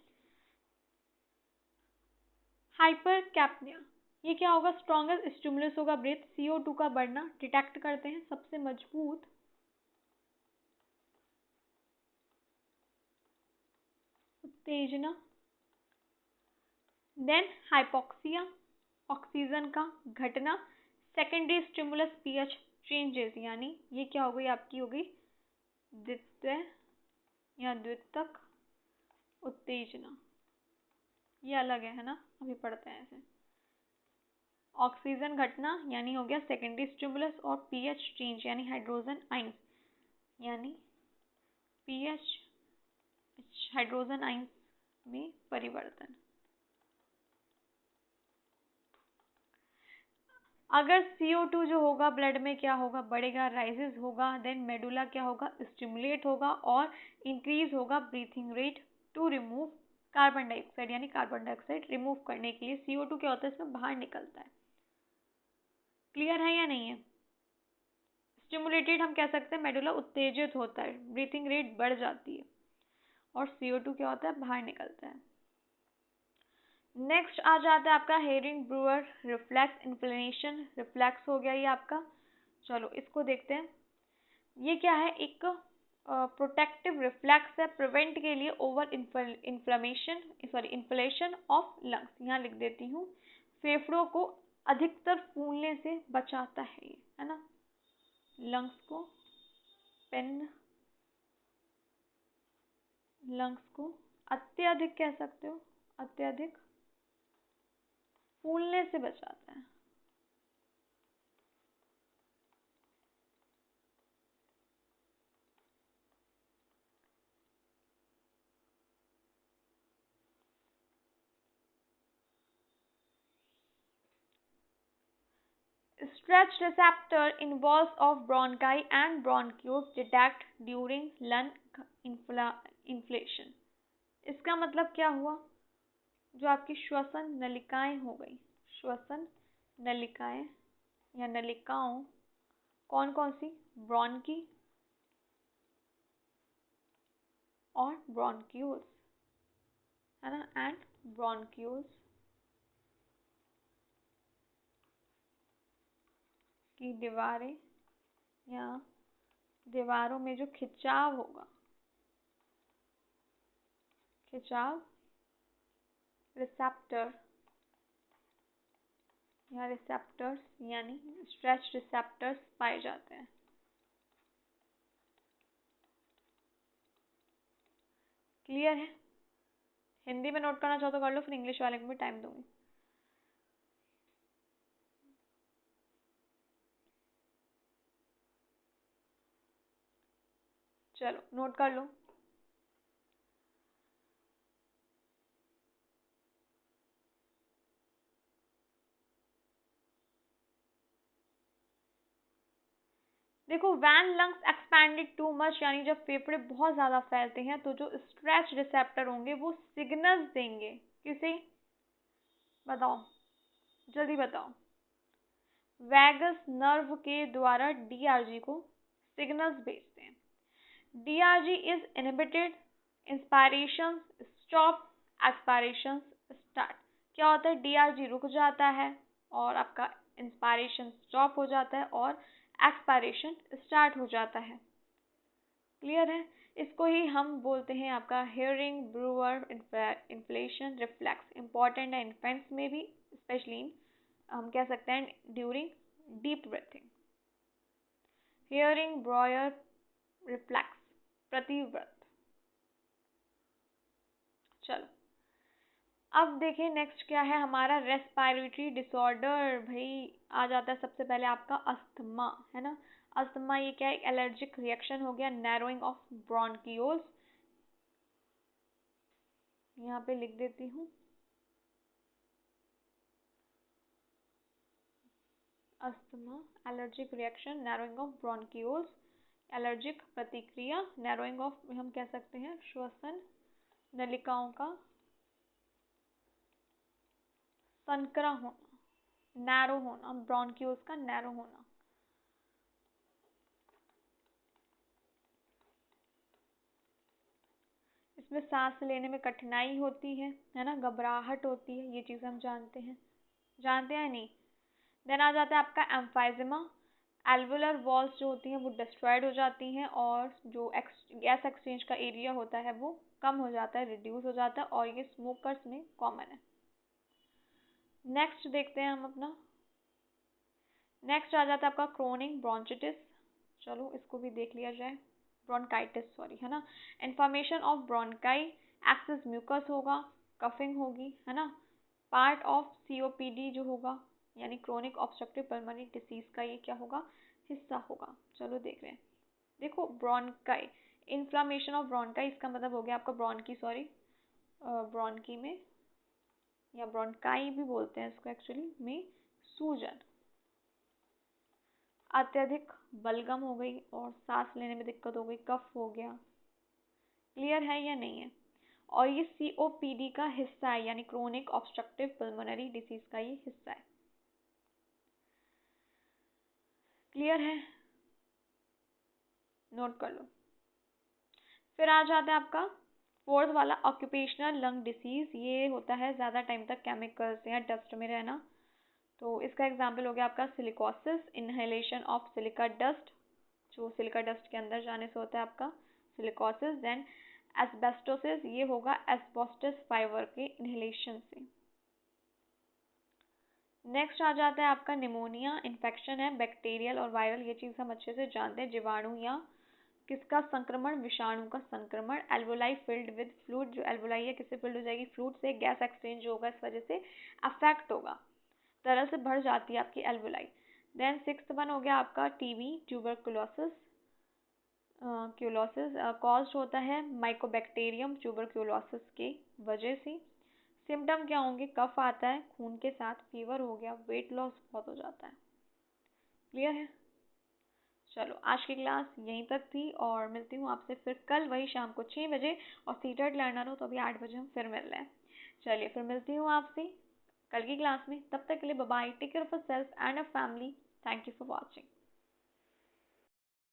Speaker 1: हाइपर कैप्निया, ये क्या होगा, स्ट्रॉन्गेस्ट स्टिमुलस होगा ब्रीथ, CO2 का बढ़ना, डिटेक्ट करते हैं सबसे मजबूत उत्तेजना। देन हाइपोक्सिया, ऑक्सीजन का घटना। सेकेंडरी स्टिमुलस पीएच चेंजेस, यानी ये क्या हो गई, आपकी हो गई द्वितीय या द्वितीयक उत्तेजना, ये अलग है ना, अभी पढ़ते हैं ऐसे। ऑक्सीजन घटना यानी हो गया सेकेंडरी स्टिमुलस, और पीएच चेंज यानी हाइड्रोजन आइंस, यानी पीएच हाइड्रोजन आइंस में परिवर्तन। अगर CO2 जो होगा ब्लड में क्या होगा, बढ़ेगा, राइजेस होगा, देन मेडुला क्या होगा, स्टिमुलेट होगा और इंक्रीज होगा breathing rate to remove carbon dioxide, यानी कार्बन डाइऑक्साइड रिमूव करने के लिए CO2 क्या होता है, इसमें बाहर निकलता है। क्लियर है या नहीं है? स्टिमुलेटेड हम कह सकते हैं, मेडुला उत्तेजित होता है, ब्रीथिंग रेट बढ़ जाती है, और CO2 क्या होता है, बाहर निकलता है। नेक्स्ट आ जाता है आपका herring Breuer reflex, inflammation reflex हो गया ये आपका। चलो इसको देखते हैं, ये क्या है, एक प्रोटेक्टिव रिफ्लेक्स है, प्रिवेंट के लिए ओवर इन्फ्लेशन ऑफ लंग्स, यहाँ लिख देती हूँ, फेफड़ों को अधिकतर फूलने से बचाता है ये, है ना, लंग्स को अत्यधिक कह सकते हो, अत्यधिक फूलने से बचाता है। Stretch receptor involves of bronchi and bronchioles detect during lung inflation। इसका मतलब क्या हुआ, जो आपकी श्वसन नलिकाएं हो गई, श्वसन नलिकाएं या नलिकाओं, कौन कौन सी, ब्रोंकी और ब्रोंक्यूल्स, है ना, एंड ब्रोंक्यूल्स की दीवारें या दीवारों में जो खिंचाव होगा, खिंचाव रिसेप्टर या रिसेप्टर्स यानी स्ट्रेच रिसेप्टर्स पाए जाते हैं। क्लियर है? हिंदी में नोट करना चाहो तो कर लो, फिर इंग्लिश वाले को भी टाइम दूंगी। चलो नोट कर लो। देखो, when lungs expanded too much, यानी जब फेफड़े बहुत ज़्यादा फैलते हैं तो जो स्ट्रेच रिसेप्टर होंगे वो सिग्नल्स देंगे। किसे? बताओ, जल्दी बताओ। वैगस नर्व के द्वारा डीआरजी को सिग्नल्स भेजते हैं। DRG is inhibited, inspiration stop, expiration start. क्या होता है? डीआरजी रुक जाता है और आपका इंस्पायरेशन स्टॉप हो जाता है और एक्सपायरेशन स्टार्ट हो जाता है। क्लियर है? इसको ही हम बोलते हैं आपका Hering Breuer inflation reflex. Important है इन्फेंट्स में भी, स्पेशली हम कह सकते हैं during deep breathing. Hering Breuer reflex, प्रतिव्रत। चलो, अब देखिए नेक्स्ट क्या है हमारा, रेस्पिरेटरी डिसऑर्डर। भाई आ जाता है सबसे पहले आपका अस्थमा, है ना। अस्थमा ये क्या है? एलर्जिक रिएक्शन हो गया, नैरोइंग ऑफ ब्रोंकियोल्स। यहाँ पे लिख देती हूँ, asthma allergic reaction, narrowing of bronchioles, allergic प्रतिक्रिया, नैरोइंग ऑफ हम कह सकते हैं श्वसन नलिकाओं का संकरा होना, नैरो होना, ब्रोंकियोल्स का नैरो होना। इसमें सांस लेने में कठिनाई होती है ना, घबराहट होती है, ये चीज़ हम जानते हैं। जानते हैं नहीं? देन आ जाता है आपका एम्फाइजिमा। एल्वुलर वॉल्स जो होती हैं वो डिस्ट्रॉयड हो जाती हैं और जो गैस एक्सचेंज का एरिया होता है वो कम हो जाता है, रिड्यूस हो जाता है, और ये स्मोकर्स में कॉमन है। नेक्स्ट देखते हैं हम अपना, नेक्स्ट आ जाता है आपका क्रोनिक ब्रोंचिटिस। चलो इसको भी देख लिया जाए, ब्रोंकाइटिस सॉरी, है ना। Information of bronchi, excess mucus होगा, कफिंग होगी, है ना। पार्ट ऑफ सीओपीडी जो होगा, यानी क्रोनिक ऑब्स्ट्रक्टिव पल्मोनरी डिसीज का ये क्या होगा? हिस्सा होगा। चलो देख रहे हैं। देखो, ब्रोंकाई, इन्फ्लामेशन ऑफ ब्रोंकाई, इसका मतलब हो गया आपका ब्रोंकी, सॉरी ब्रोंकी में, या ब्रोंकाई भी बोलते हैं इसको एक्चुअली, में सूजन, अत्यधिक बलगम हो गई और सांस लेने में दिक्कत हो गई, कफ हो गया। क्लियर है या नहीं है? और ये सीओपीडी का हिस्सा है, यानी क्रोनिक ऑब्स्ट्रक्टिव पल्मोनरी डिसीज का ये हिस्सा है। क्लियर है? नोट कर लो। फिर आ जाता है आपका फोर्थ वाला, ऑक्यूपेशनल लंग डिसीज। ये होता है ज़्यादा टाइम तक केमिकल्स या डस्ट में रहना। तो इसका एग्जाम्पल हो गया आपका silicosis, inhalation of silica dust, जो सिलिका डस्ट के अंदर जाने से होता है आपका सिलिकोसिस। देन एस्बेस्टोसिस, ये होगा एस्बेस्टस फाइबर के इनहेलेशन से। नेक्स्ट आ जाता है आपका निमोनिया, इन्फेक्शन है बैक्टीरियल और वायरल, ये चीज़ हम अच्छे से जानते हैं, जीवाणु या किसका संक्रमण? विषाणु का संक्रमण। एल्वोलाई फिल्ड विद फ्लूइड, जो एल्वोलाई है किससे फिल्ड हो जाएगी? फ्लूइड से। गैस एक्सचेंज होगा, इस वजह से अफेक्ट होगा, तरह से भर जाती है आपकी एल्वोलाई। देन सिक्स्थ वन हो गया आपका टीबी, ट्यूबरकुलोसिस। क्यूलोसिस कॉज्ड होता है माइकोबैक्टीरियम ट्यूबरक्यूलोसिस के वजह से। सिम्टम क्या होंगे? कफ आता है, खून के साथ फीवर हो गया, वेट लॉस बहुत हो जाता है। क्लियर है? चलो आज की क्लास यहीं तक थी और मिलती हूँ आपसे फिर कल वही शाम को 6 बजे, और सीटेट लर्नर हो तो अभी 8 बजे हम फिर मिल रहे हैं। चलिए फिर मिलती हूँ आपसे कल की क्लास में, तब तक के लिए bye bye, take care of yourself and your family. Thank you for watching.